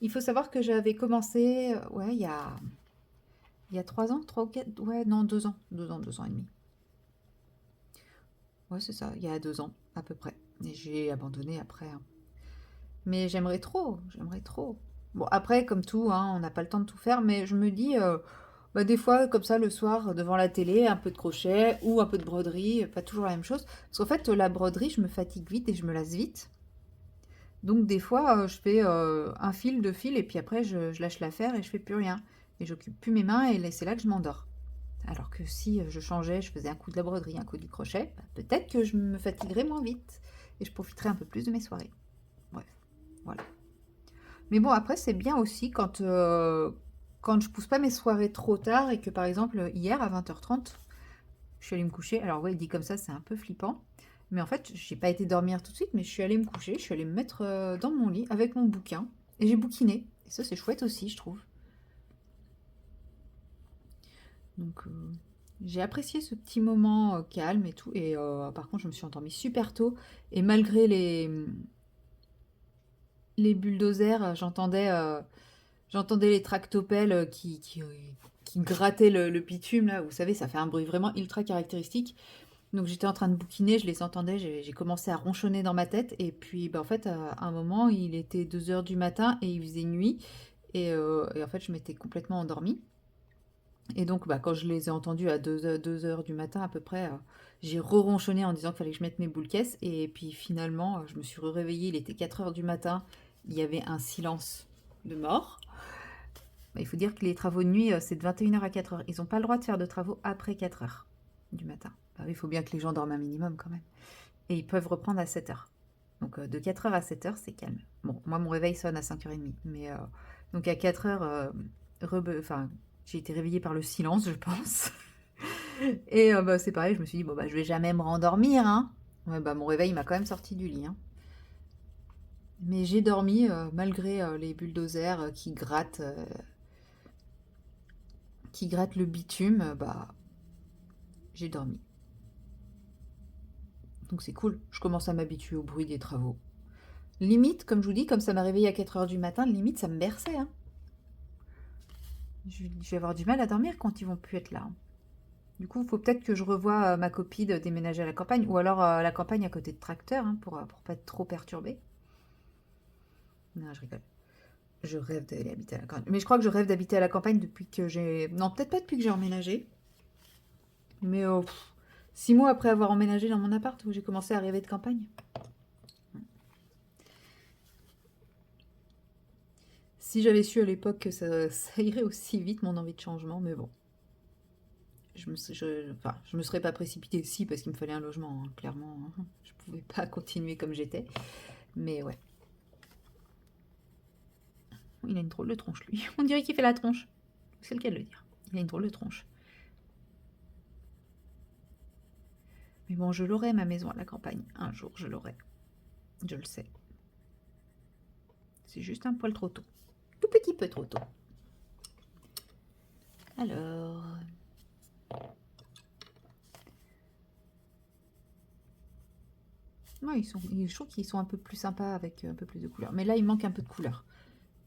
Il faut savoir que j'avais commencé, ouais, il y a 3 ans, 3 ou 4, ouais, non, 2 ans, 2 ans et demi. Ouais, c'est ça, il y a 2 ans, à peu près. Et j'ai abandonné après, hein. Mais j'aimerais trop, j'aimerais trop. Bon, après, comme tout, hein, on n'a pas le temps de tout faire, mais je me dis, bah, des fois, comme ça, le soir, devant la télé, un peu de crochet ou un peu de broderie, pas toujours la même chose. Parce qu'en fait, la broderie, je me fatigue vite et je me lasse vite. Donc, des fois, je fais un fil, 2 fils, et puis après, je lâche l'affaire et je fais plus rien. Et j'occupe plus mes mains, et c'est là que je m'endors. Alors que si je changeais, je faisais un coup de la broderie, un coup du crochet, bah, peut-être que je me fatiguerais moins vite et je profiterais un peu plus de mes soirées. Bref, voilà. Mais bon, après, c'est bien aussi quand je pousse pas mes soirées trop tard et que par exemple, hier à 20h30, je suis allée me coucher. Alors, ouais, dit comme ça, c'est un peu flippant. Mais en fait, j'ai pas été dormir tout de suite, mais je suis allée me coucher, je suis allée me mettre dans mon lit avec mon bouquin et j'ai bouquiné. Et ça, c'est chouette aussi, je trouve. Donc, j'ai apprécié ce petit moment calme et tout. Et par contre, je me suis endormie super tôt. Et malgré les bulldozers, j'entendais les tractopelles qui grattaient le bitume, là. Vous savez, ça fait un bruit vraiment ultra caractéristique. Donc, j'étais en train de bouquiner, je les entendais, j'ai commencé à ronchonner dans ma tête. Et puis, bah, en fait, à un moment, il était 2 heures du matin et il faisait nuit. Et en fait, je m'étais complètement endormie. Et donc, bah, quand je les ai entendus à 2 heures du matin à peu près, j'ai re-ronchonné en disant qu'il fallait que je mette mes boules caisses. Et puis finalement, je me suis réveillée, il était 4 heures du matin, il y avait un silence de mort. Bah, il faut dire que les travaux de nuit, c'est de 21h à 4h. Ils n'ont pas le droit de faire de travaux après 4h du matin. Bah, oui, il faut bien que les gens dorment un minimum quand même. Et ils peuvent reprendre à 7h. Donc de 4h à 7h, c'est calme. Bon, moi, mon réveil sonne à 5h30. Mais donc à 4h, enfin, j'ai été réveillée par le silence, je pense. Et bah, c'est pareil, je me suis dit, bon, bah, je vais jamais me rendormir, hein. Ouais, bah, mon réveil m'a quand même sorti du lit, hein. Mais j'ai dormi malgré les bulldozers qui grattent le bitume, bah, j'ai dormi. Donc c'est cool, je commence à m'habituer au bruit des travaux. Limite, comme je vous dis, comme ça m'a réveillée à 4h du matin, limite ça me berçait, hein. Je vais avoir du mal à dormir quand ils vont plus être là, hein. Du coup, il faut peut-être que je revoie ma copie de déménager à la campagne, ou alors la campagne à côté de tracteur, hein, pour pas être trop perturbée. Non, je rigole. Je rêve d'aller habiter à la campagne. Mais je crois que je rêve d'habiter à la campagne depuis que j'ai... Non, peut-être pas depuis que j'ai emménagé. Mais 6 mois après avoir emménagé dans mon appart, où j'ai commencé à rêver de campagne. Si j'avais su à l'époque que ça irait aussi vite, mon envie de changement, mais bon. Je me serais pas précipitée si, parce qu'il me fallait un logement, hein, clairement. Hein. Je pouvais pas continuer comme j'étais. Mais ouais. Il a une drôle de tronche, lui. On dirait qu'il fait la tronche. C'est le cas de le dire. Il a une drôle de tronche. Mais bon, je l'aurai, ma maison à la campagne. Un jour, je l'aurai. Je le sais. C'est juste un poil trop tôt. Tout petit peu trop tôt. Alors... Ouais, je trouve qu'ils sont un peu plus sympas avec un peu plus de couleurs. Mais là, il manque un peu de couleur.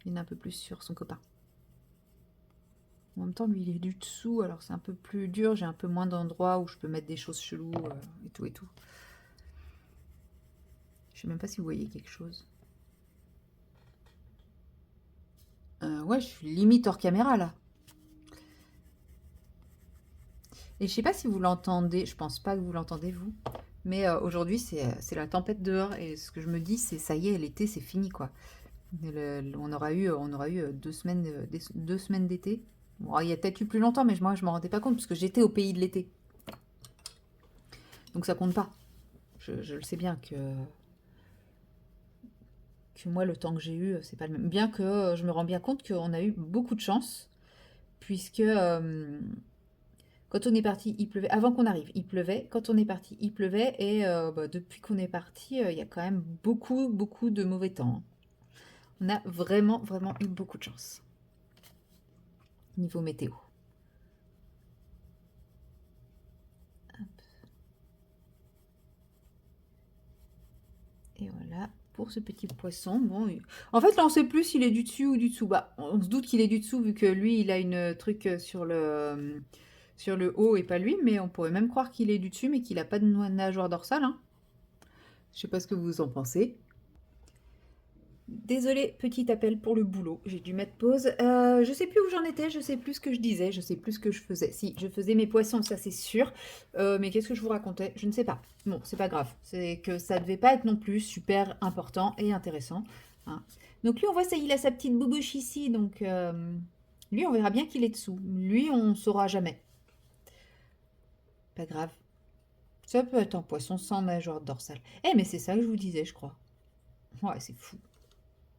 Il y en a un peu plus sur son copain. En même temps, lui, il est du dessous, alors c'est un peu plus dur. J'ai un peu moins d'endroits où je peux mettre des choses cheloues et tout et tout. Je sais même pas si vous voyez quelque chose. Ouais, je suis limite hors caméra, là. Et je sais pas si vous l'entendez. Je pense pas que vous l'entendez, vous. Mais aujourd'hui, c'est la tempête dehors. Et ce que je me dis, c'est ça y est, l'été, c'est fini, quoi. On aura eu 2 semaines, 2 semaines d'été. Bon, il y a peut-être eu plus longtemps, mais moi, je m'en rendais pas compte, parce que j'étais au pays de l'été. Donc ça compte pas. Je le sais bien que moi, le temps que j'ai eu, c'est pas le même. Bien que je me rends bien compte qu'on a eu beaucoup de chance, puisque quand on est parti, il pleuvait. Avant qu'on arrive, il pleuvait. Quand on est parti, il pleuvait. Et bah, depuis qu'on est parti, il y a quand même beaucoup, beaucoup de mauvais temps, hein. On a vraiment, vraiment eu beaucoup de chance. Niveau météo. Et voilà pour ce petit poisson. Bon, en fait, là, on sait plus s'il est du dessus ou du dessous. Bah, on se doute qu'il est du dessous vu que lui, il a une truc sur le haut et pas lui. Mais on pourrait même croire qu'il est du dessus, mais qu'il n'a pas de nageoire dorsale, hein. Je sais pas ce que vous en pensez. Désolée, petit appel pour le boulot. J'ai dû mettre pause. Je sais plus où j'en étais, je sais plus ce que je disais, je sais plus ce que je faisais. Si, je faisais mes poissons, ça c'est sûr. Mais qu'est-ce que je vous racontais? Je ne sais pas. Bon, c'est pas grave. C'est que ça devait pas être non plus super important et intéressant, hein. Donc lui, on voit ça, il a sa petite boubouche ici. Donc lui, on verra bien qu'il est dessous. Lui, on saura jamais. Pas grave. Ça peut être un poisson sans nageoire dorsale. Eh, mais c'est ça que je vous disais, je crois. Ouais, c'est fou.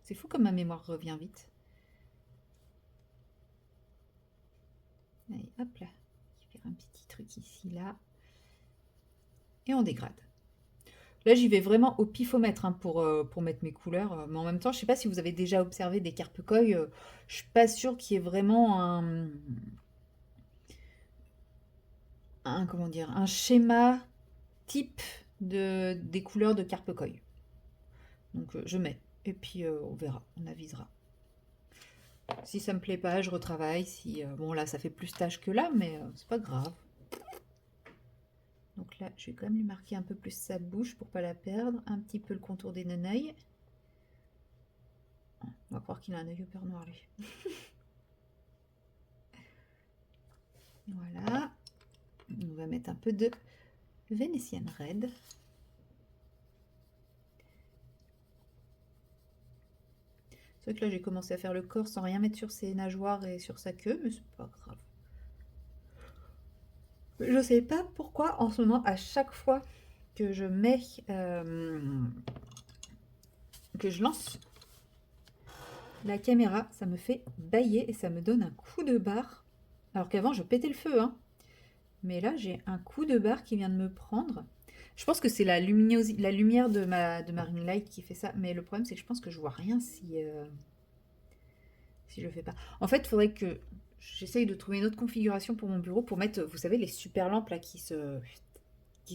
C'est fou comme ma mémoire revient vite. Allez, hop là. Je vais faire un petit truc ici, là. Et on dégrade. Là, j'y vais vraiment au pifomètre, hein, pour mettre mes couleurs. Mais en même temps, je ne sais pas si vous avez déjà observé des carpe-coï. Je ne suis pas sûre qu'il y ait vraiment comment dire, un schéma type des couleurs de carpe-coï. Donc, je mets. Et puis, on verra, on avisera. Si ça me plaît pas, je retravaille. Si, bon, là, ça fait plus tâche que là, mais c'est pas grave. Donc là, je vais quand même lui marquer un peu plus sa bouche pour pas la perdre. Un petit peu le contour des naneuils. On va croire qu'il a un œil au père noir, lui. Voilà. On va mettre un peu de Vénitienne Red. C'est vrai que là, j'ai commencé à faire le corps sans rien mettre sur ses nageoires et sur sa queue, mais c'est pas grave. Je sais pas pourquoi, en ce moment, à chaque fois que je mets... que je lance la caméra, ça me fait bâiller et ça me donne un coup de barre. Alors qu'avant, je pétais le feu, hein. Mais là, j'ai un coup de barre qui vient de me prendre. Je pense que c'est la lumière de ma ring light qui fait ça. Mais le problème, c'est que je pense que je vois rien si je le fais pas. En fait, il faudrait que j'essaye de trouver une autre configuration pour mon bureau pour mettre, vous savez, les super lampes là qui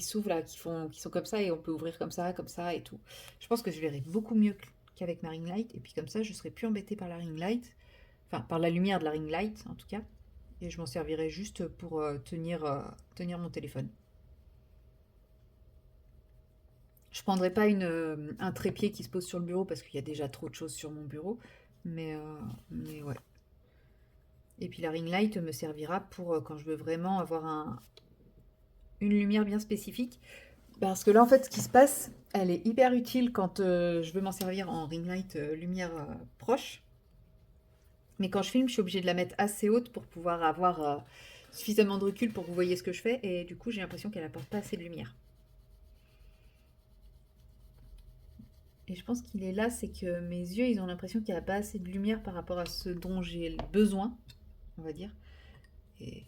s'ouvrent là, qui sont comme ça et on peut ouvrir comme ça et tout. Je pense que je verrai beaucoup mieux qu'avec ma ring light. Et puis comme ça, je serai plus embêtée par la ring light. Enfin, par la lumière de la ring light, en tout cas. Et je m'en servirai juste pour tenir mon téléphone. Je prendrai pas un trépied qui se pose sur le bureau parce qu'il y a déjà trop de choses sur mon bureau. Mais ouais. Et puis la ring light me servira pour quand je veux vraiment avoir une lumière bien spécifique. Parce que là, en fait, ce qui se passe, elle est hyper utile quand je veux m'en servir en ring light lumière proche. Mais quand je filme, je suis obligée de la mettre assez haute pour pouvoir avoir suffisamment de recul pour que vous voyez ce que je fais. Et du coup, j'ai l'impression qu'elle apporte pas assez de lumière. Et je pense qu'il est là, c'est que mes yeux, ils ont l'impression qu'il n'y a pas assez de lumière par rapport à ce dont j'ai besoin, on va dire. Et,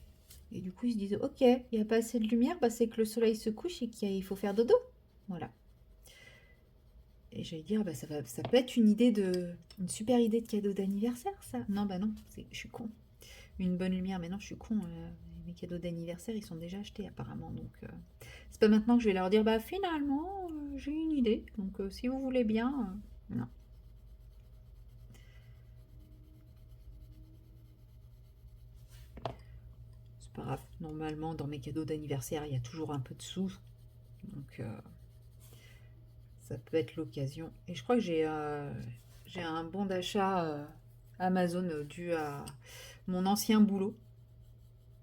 et du coup, ils se disent, ok, il n'y a pas assez de lumière, bah, c'est que le soleil se couche et qu'il faut faire dodo. Voilà. Et j'allais dire, bah, ça peut être une super idée de cadeau d'anniversaire, ça. Non, bah non, je suis con. Une bonne lumière, mais non, je suis con. Mes cadeaux d'anniversaire, ils sont déjà achetés apparemment. Donc, c'est pas maintenant que je vais leur dire, bah finalement, j'ai une idée. Donc, si vous voulez bien, non. C'est pas grave. Normalement, dans mes cadeaux d'anniversaire, il y a toujours un peu de sous. Donc, ça peut être l'occasion. Et je crois que j'ai un bon d'achat Amazon dû à mon ancien boulot.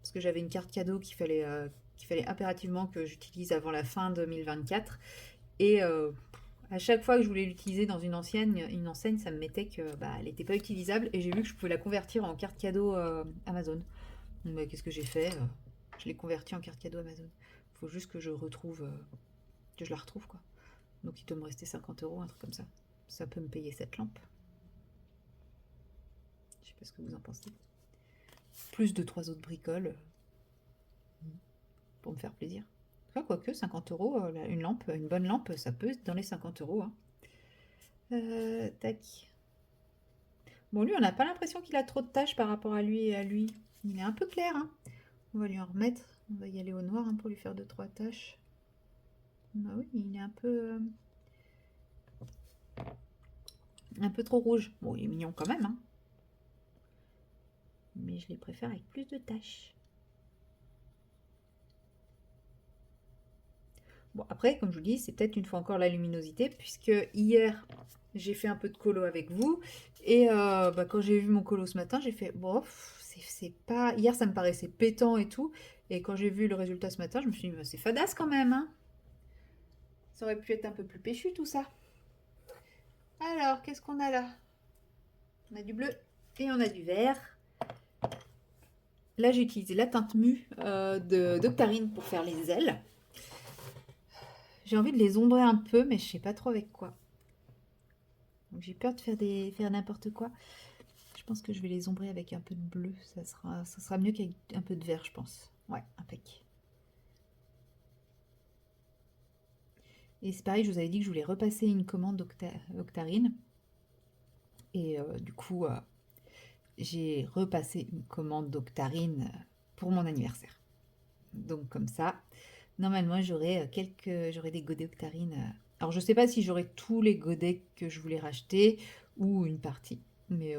Parce que j'avais une carte cadeau qu'il fallait impérativement que j'utilise avant la fin 2024. Et à chaque fois que je voulais l'utiliser dans une enseigne, ça me mettait que bah, elle n'était pas utilisable. Et j'ai vu que je pouvais la convertir en carte cadeau Amazon. Donc bah, qu'est-ce que j'ai fait Je l'ai convertie en carte cadeau Amazon. Il faut juste que je la retrouve quoi. Donc il doit me rester 50 euros, un truc comme ça. Ça peut me payer cette lampe. Je sais pas ce que vous en pensez. Plus de 3 autres bricoles pour me faire plaisir. Enfin, quoique 50 euros, une bonne lampe, ça peut être dans les 50 euros. Hein. Tac. Bon, lui, on n'a pas l'impression qu'il a trop de tâches par rapport à lui et à lui. Il est un peu clair. Hein. On va lui en remettre. On va y aller au noir pour lui faire 2-3 tâches. Bah oui, il est un peu trop rouge. Bon, il est mignon quand même. Hein. Mais je les préfère avec plus de tâches. Bon, après, comme je vous dis, c'est peut-être une fois encore la luminosité, puisque hier, j'ai fait un peu de colo avec vous. Et bah, quand j'ai vu mon colo ce matin, j'ai fait, bof, c'est pas... Hier, ça me paraissait pétant et tout. Et quand j'ai vu le résultat ce matin, je me suis dit, bah, c'est fadasse quand même. Hein. Ça aurait pu être un peu plus péchu tout ça. Alors, qu'est-ce qu'on a là? On a du bleu et on a du vert. Là, j'ai utilisé la teinte mue d'Octarine pour faire les ailes. J'ai envie de les ombrer un peu, mais je sais pas trop avec quoi. Donc j'ai peur de faire n'importe quoi. Je pense que je vais les ombrer avec un peu de bleu. Ça sera mieux qu'avec un peu de vert, je pense. Ouais, impec. Et c'est pareil, je vous avais dit que je voulais repasser une commande Octarine. Et du coup, j'ai repassé une commande d'Octarine pour mon anniversaire. Donc comme ça, normalement, j'aurai des godets Octarine. Alors je sais pas si j'aurai tous les godets que je voulais racheter ou une partie, mais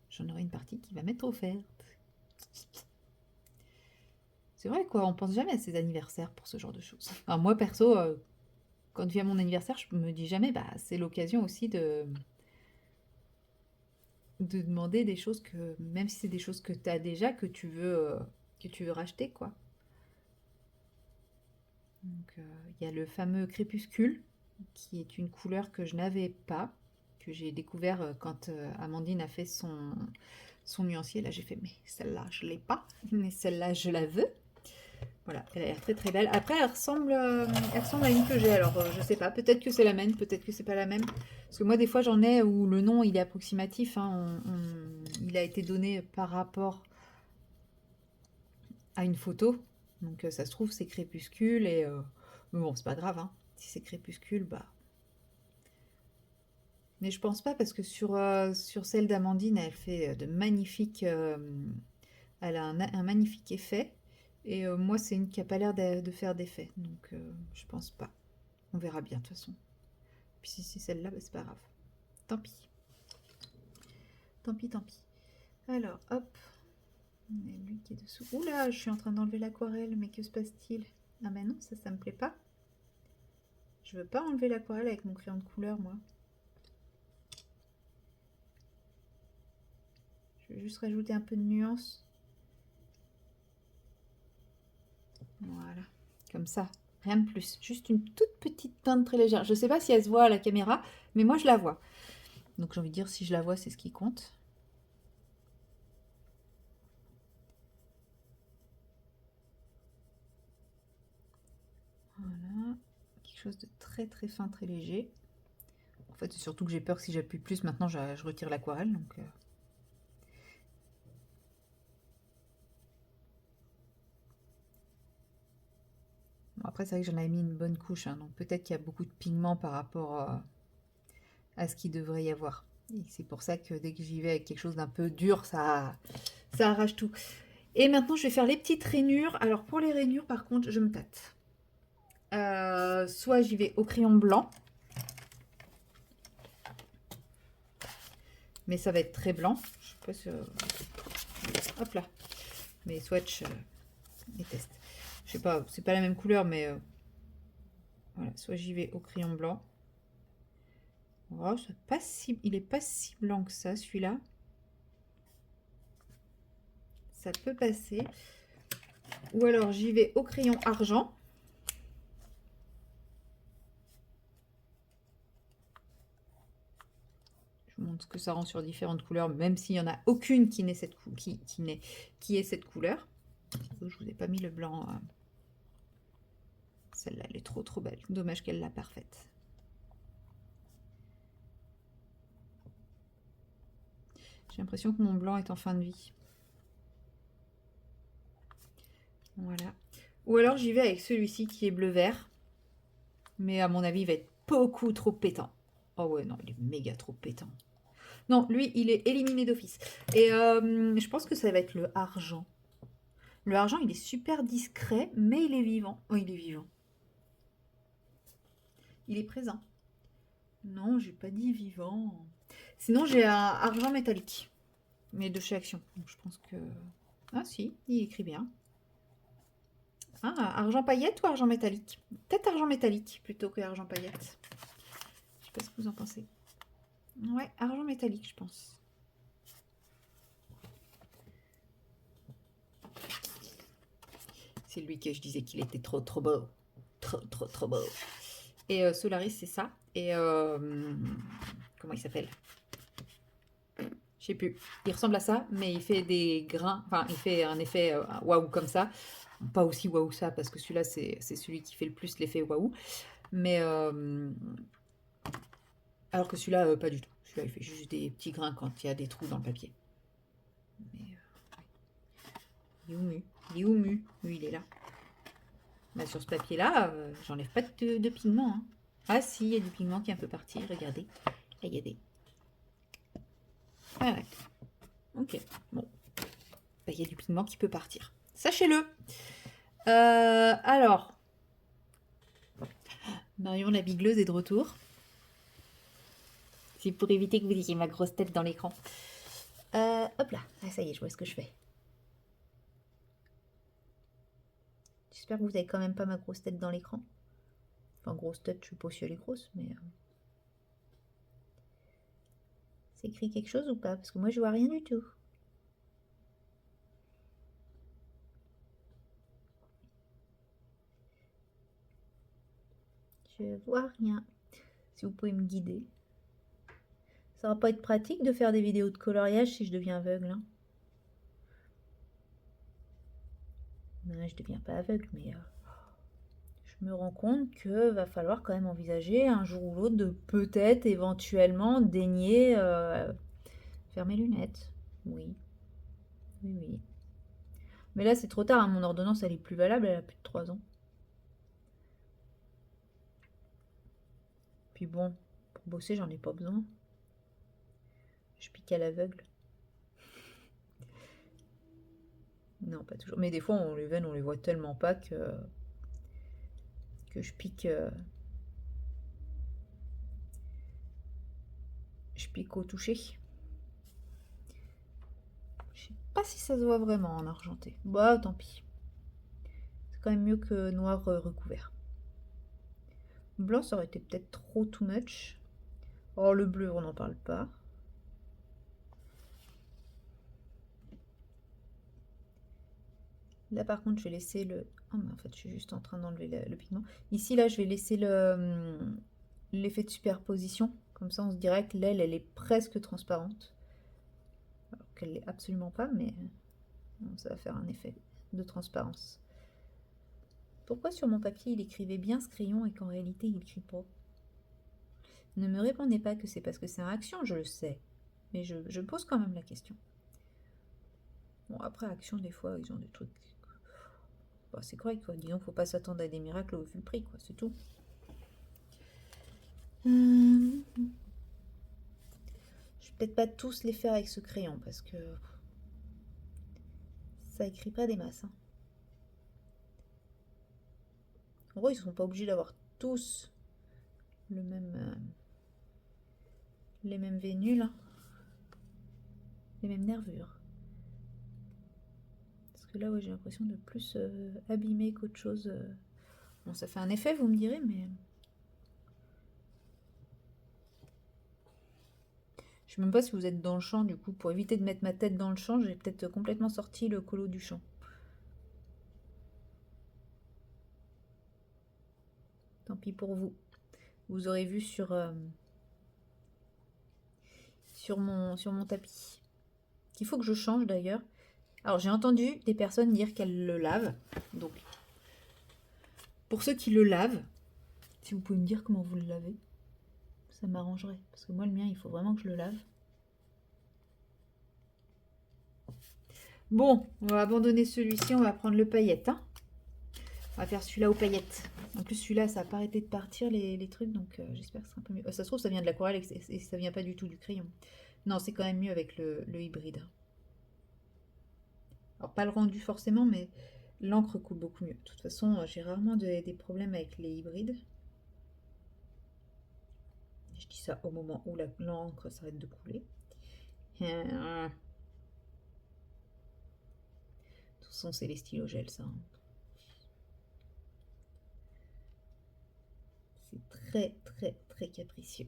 j'en aurai une partie qui va m'être offerte. C'est vrai quoi, on pense jamais à ses anniversaires pour ce genre de choses. Alors moi perso, quand vient mon anniversaire, je me dis jamais, bah c'est l'occasion aussi de demander des choses que, même si c'est des choses que tu as déjà, que tu veux racheter quoi. Donc il y a le fameux crépuscule qui est une couleur que je n'avais pas, que j'ai découvert quand Amandine a fait son nuancier. Là, j'ai fait, mais celle-là, je ne l'ai pas, mais celle-là, je la veux. Voilà, elle a l'air très très belle. Après, elle ressemble à une que j'ai. Alors, je sais pas, peut-être que c'est la même, peut-être que c'est pas la même. Parce que moi, des fois, j'en ai où le nom, il est approximatif. Hein, il a été donné par rapport à une photo. Donc, ça se trouve, c'est Crépuscule. Et mais bon, c'est pas grave. Hein. Si c'est Crépuscule, bah. Mais je pense pas parce que sur celle d'Amandine, elle fait de magnifiques. Elle a un magnifique effet. Et moi, c'est une qui a pas l'air de faire d'effet. Donc, je pense pas. On verra bien, de toute façon. Puis si c'est celle-là, bah, c'est pas grave. Tant pis. Tant pis, tant pis. Alors, hop. On a lui qui est dessous. Oula, je suis en train d'enlever l'aquarelle, mais que se passe-t-il? Ah mais non, ça me plaît pas. Je veux pas enlever l'aquarelle avec mon crayon de couleur, moi. Je vais juste rajouter un peu de nuance. Voilà, comme ça. Rien de plus. Juste une toute petite teinte très légère. Je sais pas si elle se voit à la caméra, mais moi je la vois. Donc j'ai envie de dire, si je la vois, c'est ce qui compte. Voilà. Quelque chose de très très fin, très léger. En fait, c'est surtout que j'ai peur que si j'appuie plus, maintenant je retire l'aquarelle. Donc, bon, après, c'est vrai que j'en avais mis une bonne couche. Hein, donc peut-être qu'il y a beaucoup de pigments par rapport à ce qu'il devrait y avoir. Et c'est pour ça que dès que j'y vais avec quelque chose d'un peu dur, ça arrache tout. Et maintenant, je vais faire les petites rainures. Alors, pour les rainures, par contre, je me tâte. Soit j'y vais au crayon blanc. Mais ça va être très blanc. Je sais pas si... hop là. Mes swatchs, les tests. Je sais pas, c'est pas la même couleur, mais... voilà, soit j'y vais au crayon blanc. Oh, pas si... Il est pas si blanc que ça, celui-là. Ça peut passer. Ou alors j'y vais au crayon argent. Je vous montre ce que ça rend sur différentes couleurs, même s'il n'y en a aucune qui, cette qui ait cette couleur. Je vous ai pas mis le blanc. Celle-là, elle est trop trop belle. Dommage qu'elle l'a parfaite. J'ai l'impression que mon blanc est en fin de vie. Voilà. Ou alors j'y vais avec celui-ci qui est bleu-vert. Mais à mon avis, il va être beaucoup trop pétant. Oh ouais, non, il est méga trop pétant. Non, lui, il est éliminé d'office. Et je pense que ça va être le argent. Le argent, il est super discret, mais il est vivant. Oh, il est vivant. Il est présent. Non, j'ai pas dit vivant. Sinon, j'ai un argent métallique. Mais de chez Action. Donc, je pense que... Ah si, il écrit bien. Ah, argent paillette ou argent métallique? Peut-être argent métallique plutôt que argent paillette. Je sais pas ce que vous en pensez. Ouais, argent métallique, je pense. C'est lui que je disais qu'il était trop trop beau. Trop trop trop beau. Et Solaris, c'est ça. Et comment il s'appelle? Je sais plus. Il ressemble à ça, mais il fait des grains. Enfin, il fait un effet waouh comme ça. Pas aussi waouh ça, parce que celui-là, c'est celui qui fait le plus l'effet waouh. Mais alors que celui-là, pas du tout. Celui-là, il fait juste des petits grains quand il y a des trous dans le papier. Mais, ouais. Il est où Mu? Oui, il est là. Bah, sur ce papier-là, j'enlève pas de pigment. Hein. Ah si, il y a du pigment qui est un peu parti. Regardez. Là, il y a des... Voilà. Ok, bon. Bah, il y a du pigment qui peut partir. Sachez-le. Alors, Marion la bigleuse est de retour. C'est pour éviter que vous ayez ma grosse tête dans l'écran. Hop là, ah, ça y est, je vois ce que je fais. J'espère que vous avez quand même pas ma grosse tête dans l'écran. Enfin, grosse tête, je sais pas si elle est grosse, mais... C'est écrit quelque chose ou pas? Parce que moi, je vois rien du tout. Je vois rien. Si vous pouvez me guider. Ça va pas être pratique de faire des vidéos de coloriage si je deviens aveugle. Hein. Non, je deviens pas aveugle, mais je me rends compte que va falloir quand même envisager un jour ou l'autre de peut-être éventuellement daigner faire mes lunettes. Oui, oui, oui. Mais là, c'est trop tard. Hein. Mon ordonnance, elle est plus valable. Elle a plus de 3 ans. Puis bon, pour bosser, j'en ai pas besoin. Je pique à l'aveugle. Non, pas toujours. Mais des fois, les veines, on les voit tellement pas que je pique au toucher. Je sais pas si ça se voit vraiment en argenté. Bah, tant pis. C'est quand même mieux que noir recouvert. Blanc, ça aurait été peut-être trop too much. Oh, le bleu, on n'en parle pas. Là, par contre, je vais laisser le... Oh, mais en fait, je suis juste en train d'enlever le pigment. Ici, là, je vais laisser l'effet de superposition. Comme ça, on se dirait que l'aile, elle est presque transparente. Alors qu'elle l'est absolument pas, mais ça va faire un effet de transparence. Pourquoi sur mon papier, il écrivait bien ce crayon et qu'en réalité, il n'écrit pas? Ne me répondez pas que c'est parce que c'est un Action, je le sais. Mais je pose quand même la question. Bon, après, Action, des fois, ils ont des trucs... Bah, c'est correct, quoi. Disons, faut pas s'attendre à des miracles au vu le prix, quoi. C'est tout. Je vais peut-être pas tous les faire avec ce crayon, parce que... ça écrit pas des masses. Hein. En gros, ils sont pas obligés d'avoir tous le même... les mêmes vénules. Hein. Les mêmes nervures. Parce que là, ouais, j'ai l'impression de plus abîmer qu'autre chose. Bon, ça fait un effet, vous me direz, mais... Je sais même pas si vous êtes dans le champ, du coup. Pour éviter de mettre ma tête dans le champ, j'ai peut-être complètement sorti le colo du champ. Tant pis pour vous. Vous aurez vu sur mon tapis. Qu'il faut que je change d'ailleurs. Alors j'ai entendu des personnes dire qu'elles le lavent. Donc, pour ceux qui le lavent, si vous pouvez me dire comment vous le lavez, ça m'arrangerait. Parce que moi, le mien, il faut vraiment que je le lave. Bon, on va abandonner celui-ci, on va prendre le paillette. Hein. On va faire celui-là aux paillettes. En plus, celui-là, ça n'a pas arrêté de partir, les trucs, donc j'espère que ce sera un peu mieux. Ça se trouve, ça vient de l'aquarelle et ça vient pas du tout du crayon. Non, c'est quand même mieux avec le hybride. Alors, pas le rendu forcément, mais l'encre coule beaucoup mieux. De toute façon, j'ai rarement des problèmes avec les hybrides. Je dis ça au moment où l'encre s'arrête de couler. De toute façon, c'est les stylos gel, ça. Hein. C'est très, très, très capricieux.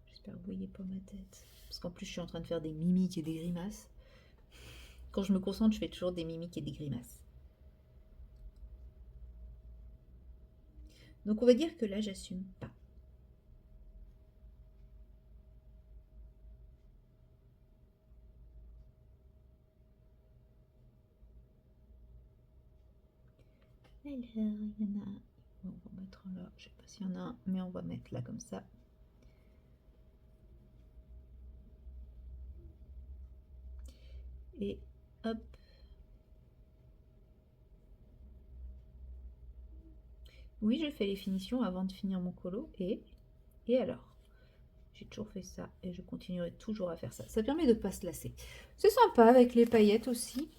J'espère que vous voyez pas ma tête. Parce qu'en plus, je suis en train de faire des mimiques et des grimaces. Quand je me concentre, je fais toujours des mimiques et des grimaces. Donc, on va dire que là, j'assume pas. Alors, il y en a un. Bon, on va mettre là. Je sais pas s'il y en a un, mais on va mettre là comme ça. Et hop. Oui, je fais les finitions avant de finir mon colo. Et alors, j'ai toujours fait ça et je continuerai toujours à faire ça. Ça permet de ne pas se lasser. C'est sympa avec les paillettes aussi.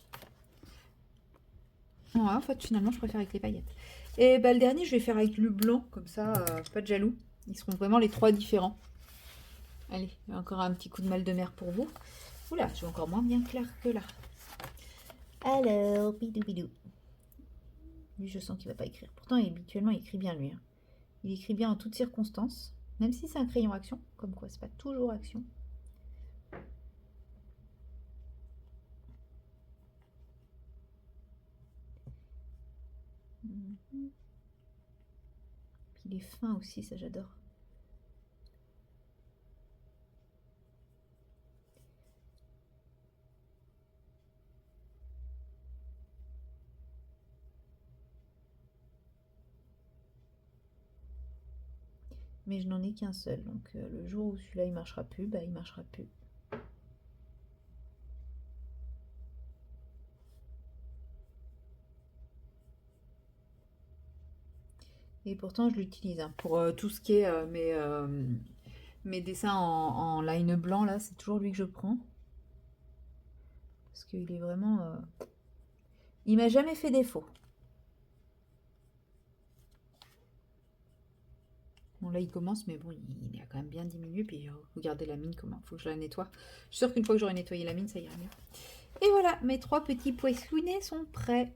Ouais, en fait, finalement, je préfère avec les paillettes. Et bah, le dernier, je vais faire avec le blanc, comme ça, pas de jaloux. Ils seront vraiment les 3 différents. Allez, encore un petit coup de mal de mer pour vous. Oula, je suis encore moins bien clair que là. Alors, bidou bidou. Lui, je sens qu'il va pas écrire. Pourtant, habituellement, il écrit bien, lui. Hein. Il écrit bien en toutes circonstances. Même si c'est un crayon Action. Comme quoi, c'est pas toujours Action. Il est fin aussi, ça j'adore. Mais je n'en ai qu'un seul, donc le jour où celui-là il marchera plus, bah il marchera plus. Et pourtant je l'utilise hein, pour tout ce qui est mes dessins en line blanc là, c'est toujours lui que je prends. Parce qu'il est vraiment... Il m'a jamais fait défaut. Bon là il commence, mais bon il a quand même bien diminué. Puis regardez la mine comment, faut que je la nettoie. Je suis sûre qu'une fois que j'aurai nettoyé la mine, ça ira mieux. Et voilà, mes 3 petits poissonnets sont prêts.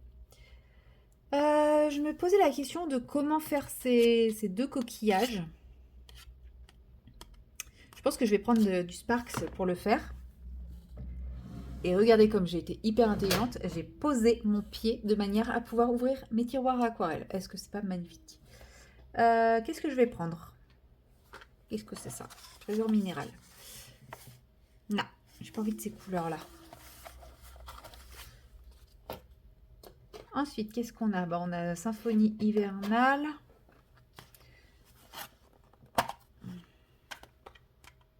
Je me posais la question de comment faire ces 2 coquillages. Je pense que je vais prendre du Sparks pour le faire. Et regardez comme j'ai été hyper intelligente. J'ai posé mon pied de manière à pouvoir ouvrir mes tiroirs à aquarelle. Est-ce que c'est pas magnifique? Qu'est-ce que je vais prendre? Qu'est-ce que c'est ça? Trésor minéral. Non, j'ai pas envie de ces couleurs-là. Ensuite, qu'est-ce qu'on a? On a Symphonie hivernale.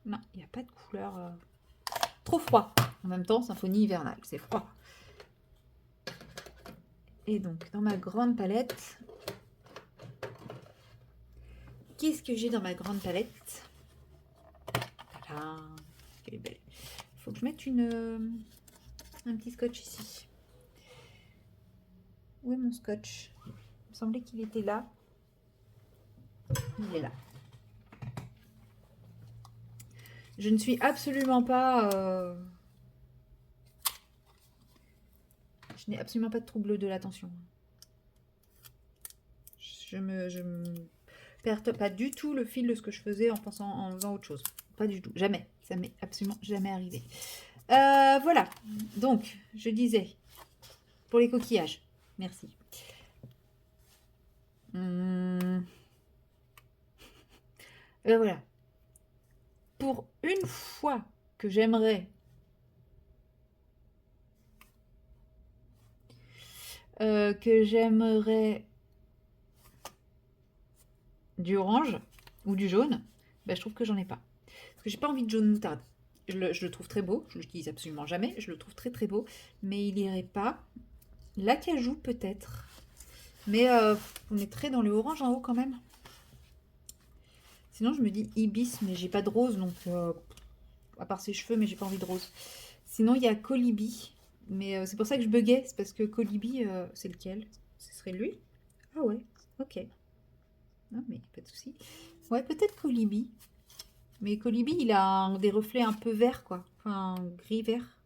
Non, il n'y a pas de couleur. Trop froid. En même temps, Symphonie hivernale, c'est froid. Et donc, dans ma grande palette, qu'est-ce que j'ai dans ma grande palette? Voilà, elle est belle. Il faut que je mette un petit scotch ici. Où est mon scotch? Il me semblait qu'il était là. Il est là. Je ne suis absolument pas... Je n'ai absolument pas de trouble de l'attention. Je me perds pas du tout le fil de ce que je faisais en faisant autre chose. Pas du tout. Jamais. Ça m'est absolument jamais arrivé. Voilà. Donc, je disais, pour les coquillages. Merci. Voilà. Pour une fois que j'aimerais du orange ou du jaune, bah, je trouve que j'en ai pas. Parce que j'ai pas envie de jaune moutarde. Je le trouve très beau, je l'utilise absolument jamais, je le trouve très très beau, mais il irait pas. L'acajou peut-être, mais on est très dans le orange en haut quand même. Sinon je me dis ibis, mais j'ai pas de rose, donc à part ses cheveux, mais j'ai pas envie de rose. Sinon il y a Colibi, mais c'est pour ça que je buguais, c'est parce que Colibi, c'est lequel? Ce serait lui? Ah ouais, ok. Non mais pas de souci. Ouais, peut-être Colibi. Mais Colibi, il a des reflets un peu verts, quoi. Enfin, gris-vert.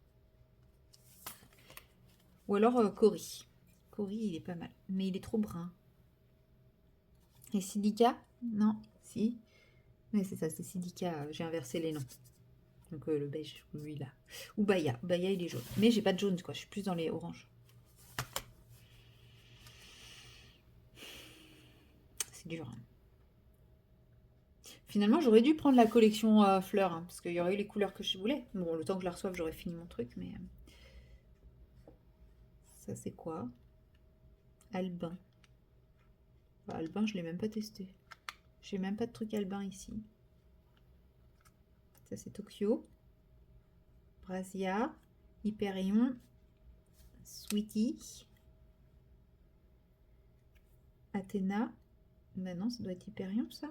Ou alors Cory. Cory, il est pas mal. Mais il est trop brun. Et Silica? Non, si. Mais c'est ça, c'est Silica. J'ai inversé les noms. Donc le beige, lui là. Ou Baya. Baya, il est jaune. Mais j'ai pas de jaune, quoi. Je suis plus dans les oranges. C'est dur. Hein. Finalement, j'aurais dû prendre la collection fleurs. Hein, parce qu'il y aurait eu les couleurs que je voulais. Bon, le temps que je la reçoive, j'aurais fini mon truc. Mais ça, c'est quoi? Albin. Bah, Albin, je l'ai même pas testé. J'ai même pas de truc Albin ici. Ça, c'est Tokyo. Brasia. Hyperion. Sweetie. Athéna. Ben non, ça doit être Hyperion, ça.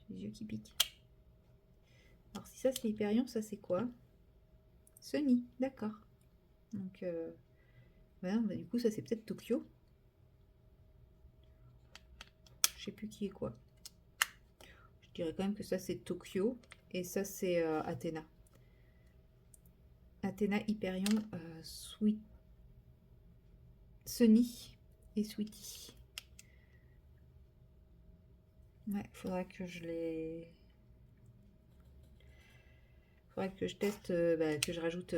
J'ai les yeux qui piquent. Alors, si ça, c'est Hyperion, ça, c'est quoi? Sony, d'accord. Donc, ben, du coup, ça, c'est peut-être Tokyo. Je sais plus qui est quoi. Je dirais quand même que ça, c'est Tokyo. Et ça, c'est Athéna. Athéna, Hyperion, Sweet... Sony et Sweetie. Ouais, faudra que je les... Faudra que je teste, que je rajoute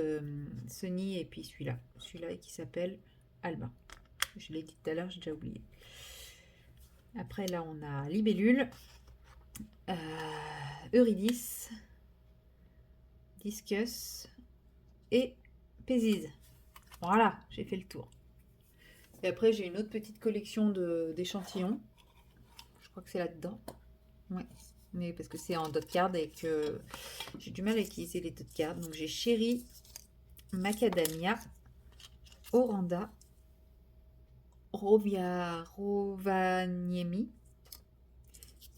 Sony et puis celui-là. Celui-là qui s'appelle Albin. Je l'ai dit tout à l'heure, j'ai déjà oublié. Après, là, on a Libellule, Eurydice, Discus et Pézise. Voilà, j'ai fait le tour. Et après, j'ai une autre petite collection d'échantillons. Je crois que c'est là-dedans. Ouais, mais parce que c'est en dot card et que j'ai du mal à utiliser les dot cards. Donc j'ai Chéri, Macadamia, Oranda, Rovaniemi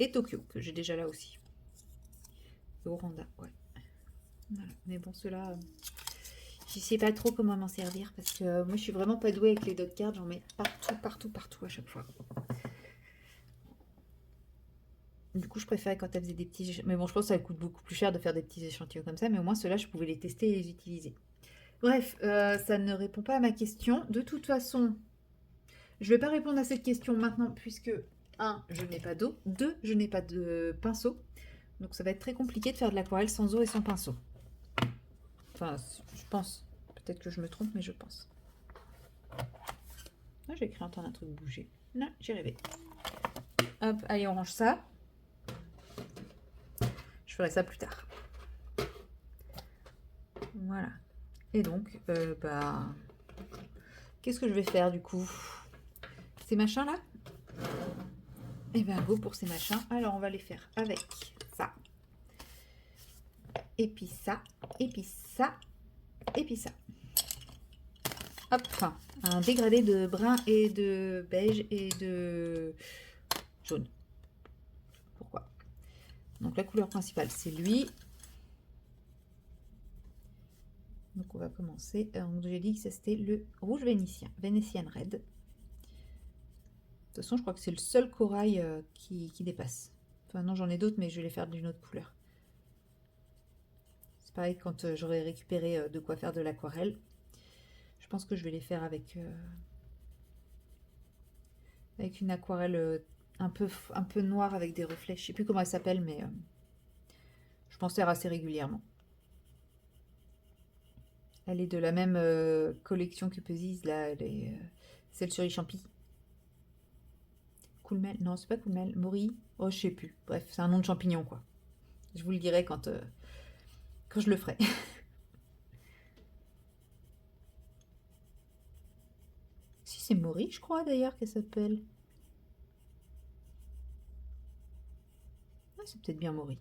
et Tokyo, que j'ai déjà là aussi. Et Oranda, ouais. Voilà. Mais bon, ceux-là, je sais pas trop comment m'en servir parce que moi, je suis vraiment pas douée avec les dot cards. J'en mets partout à chaque fois. Du coup, je préférais quand elle faisait des petits... Mais bon, je pense que ça coûte beaucoup plus cher de faire des petits échantillons comme ça, mais au moins ceux-là, je pouvais les tester et les utiliser. Bref, ça ne répond pas à ma question. De toute façon, je ne vais pas répondre à cette question maintenant, puisque 1, je n'ai pas d'eau, 2, je n'ai pas de pinceau. Donc ça va être très compliqué de faire de l'aquarelle sans eau et sans pinceau. Enfin, je pense. Peut-être que je me trompe, mais je pense. Ah, j'ai cru entendre un truc bouger. Non, j'ai rêvé. Hop, allez, on range ça. Je ferai ça plus tard. Voilà. Et donc, qu'est-ce que je vais faire du coup? Ces machins-là? Et bien, go pour ces machins. Alors, on va les faire avec ça. Et puis ça. Et puis ça. Et puis ça. Hop, un dégradé de brun et de beige et de jaune. Pourquoi? Donc, la couleur principale, c'est lui. Donc, on va commencer. J'ai dit que c'était le rouge vénitien. Vénitian Red. De toute façon, je crois que c'est le seul corail qui dépasse. Enfin, non, j'en ai d'autres, mais je vais les faire d'une autre couleur. C'est pareil quand j'aurai récupéré de quoi faire de l'aquarelle. Je pense que je vais les faire avec une aquarelle un peu noire avec des reflets. Je sais plus comment elle s'appelle, mais je m'en sers assez régulièrement. Elle est de la même collection que Puzzys, là, elle est, celle sur les champis. Coolmel, non, c'est pas Coolmel, Mori, oh, je sais plus. Bref, c'est un nom de champignon, quoi. Je vous le dirai quand je le ferai. Si, c'est Mori, je crois, d'ailleurs, qu'elle s'appelle. Ah, c'est peut-être bien Mori.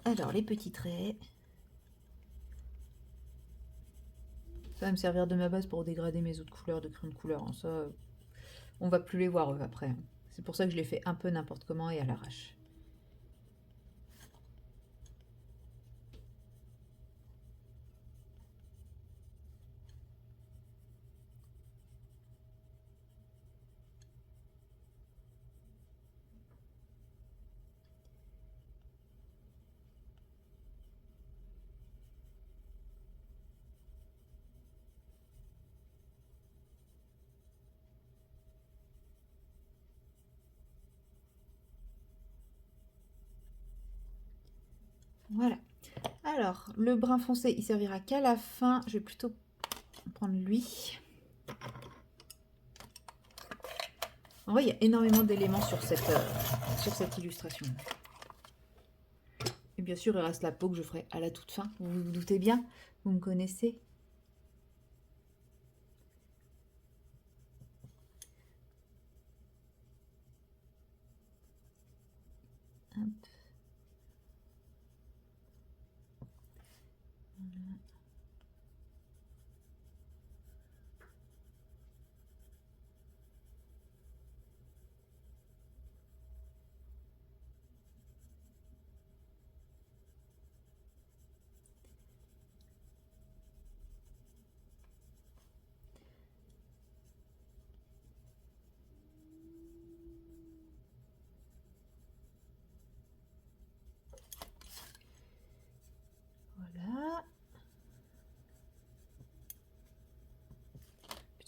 Alors, les petits traits. Ça va me servir de ma base pour dégrader mes autres couleurs de crayon de couleur. Hein. Ça, on va plus les voir après. Hein. C'est pour ça que je les fais un peu n'importe comment et à l'arrache. Voilà. Alors, le brun foncé, il servira qu'à la fin. Je vais plutôt prendre lui. En vrai, il y a énormément d'éléments sur cette illustration. Et bien sûr, il reste la peau que je ferai à la toute fin. Vous vous doutez bien, vous me connaissez. Hop. Voilà.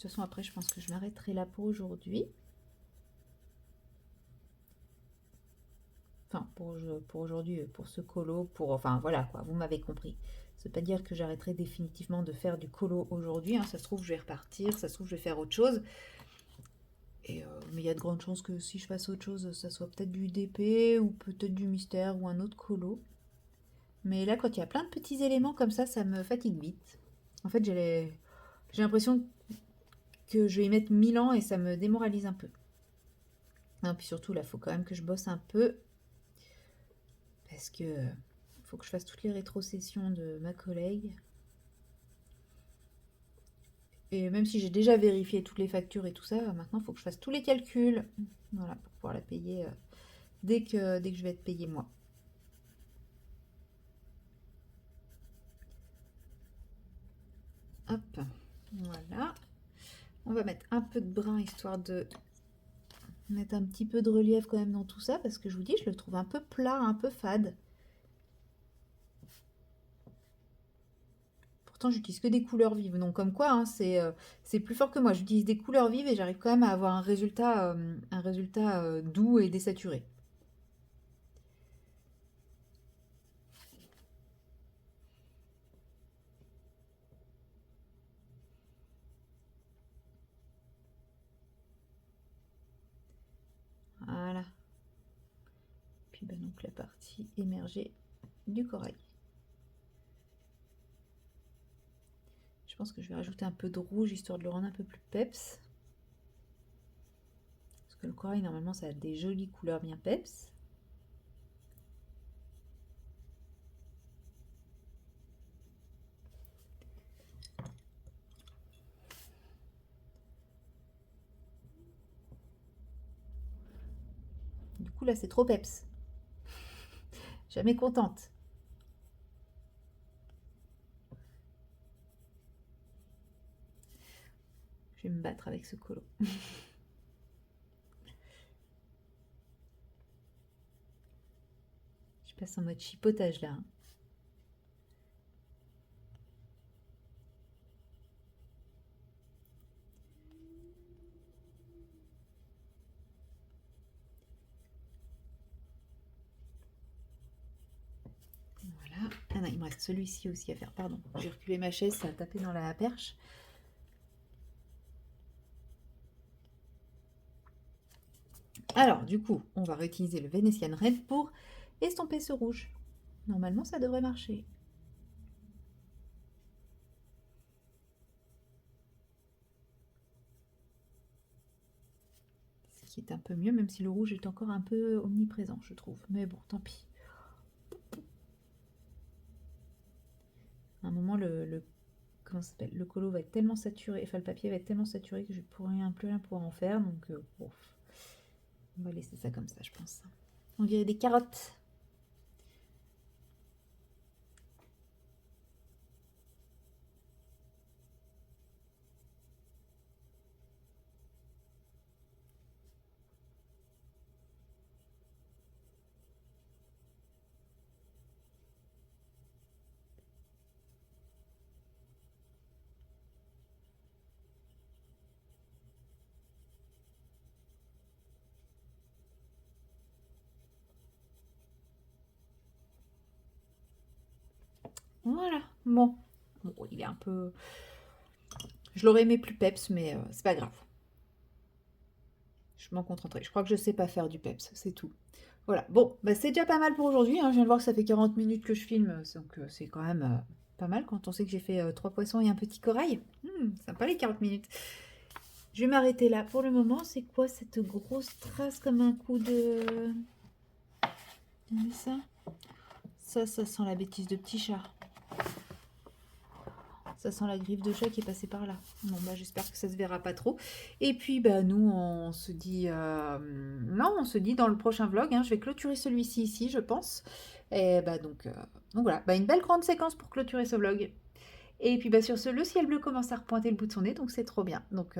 toute façon, après, je pense que je m'arrêterai là pour aujourd'hui. Enfin, pour aujourd'hui, pour ce colo, enfin, voilà, quoi, vous m'avez compris. Ça veut pas dire que j'arrêterai définitivement de faire du colo aujourd'hui, hein. Ça se trouve, je vais repartir, ça se trouve, je vais faire autre chose. Mais il y a de grandes chances que si je fasse autre chose, ça soit peut-être du DP ou peut-être du mystère ou un autre colo. Mais là, quand il y a plein de petits éléments comme ça me fatigue vite. En fait, j'ai l'impression que je vais y mettre 1000 ans et ça me démoralise un peu. Non, puis surtout, là, il faut quand même que je bosse un peu. Parce que faut que je fasse toutes les rétrocessions de ma collègue. Et même si j'ai déjà vérifié toutes les factures et tout ça, maintenant, il faut que je fasse tous les calculs. Voilà, pour pouvoir la payer dès que je vais être payée moi. Hop, voilà. On va mettre un peu de brun, histoire de mettre un petit peu de relief quand même dans tout ça, parce que je vous dis, je le trouve un peu plat, un peu fade. Pourtant, j'utilise que des couleurs vives, donc comme quoi, hein, c'est plus fort que moi. J'utilise des couleurs vives et j'arrive quand même à avoir un résultat doux et désaturé. Voilà. Puis ben, donc la partie émergée du corail. Je pense que je vais rajouter un peu de rouge histoire de le rendre un peu plus peps. Parce que le corail, normalement, ça a des jolies couleurs bien peps. Du coup, là, c'est trop peps. Jamais contente. Je vais me battre avec ce colo. Je passe en mode chipotage là, hein. Voilà. Ah non, il me reste celui-ci aussi à faire. Pardon, j'ai reculé ma chaise, ça a tapé dans la perche. Alors, du coup, on va réutiliser le Venetian Red pour estomper ce rouge. Normalement, ça devrait marcher. Ce qui est un peu mieux, même si le rouge est encore un peu omniprésent, je trouve. Mais bon, tant pis. À un moment, comment ça s'appelle, le colo va être tellement saturé, enfin le papier va être tellement saturé que je ne pourrai plus rien pouvoir en faire. Donc, bon, on va laisser ça comme ça, je pense. On dirait des carottes. Voilà, bon. Bon, il est un peu... Je l'aurais aimé plus peps, mais c'est pas grave. Je m'en contenterai. Je crois que je sais pas faire du peps, c'est tout. Voilà, bon, bah, c'est déjà pas mal pour aujourd'hui, hein. Je viens de voir que ça fait 40 minutes que je filme, donc c'est quand même pas mal quand on sait que j'ai fait 3 poissons et un petit corail. Sympa les 40 minutes. Je vais m'arrêter là pour le moment. C'est quoi cette grosse trace comme un coup de... ça ça sent la bêtise de petit chat. Ça sent la griffe de chat qui est passée par là. Bon, bah, j'espère que ça se verra pas trop. Et puis, bah, nous, on se dit... Non, on se dit dans le prochain vlog, hein. Je vais clôturer celui-ci ici, je pense. Et bah, donc voilà. Bah, une belle grande séquence pour clôturer ce vlog. Et puis, bah, sur ce, le ciel bleu commence à repointer le bout de son nez, donc c'est trop bien. Donc,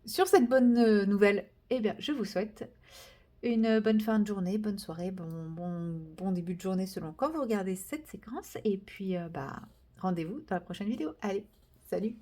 sur cette bonne nouvelle, eh bien, je vous souhaite une bonne fin de journée, bonne soirée, bon début de journée selon quand vous regardez cette séquence. Et puis, bah... rendez-vous dans la prochaine vidéo. Allez, salut!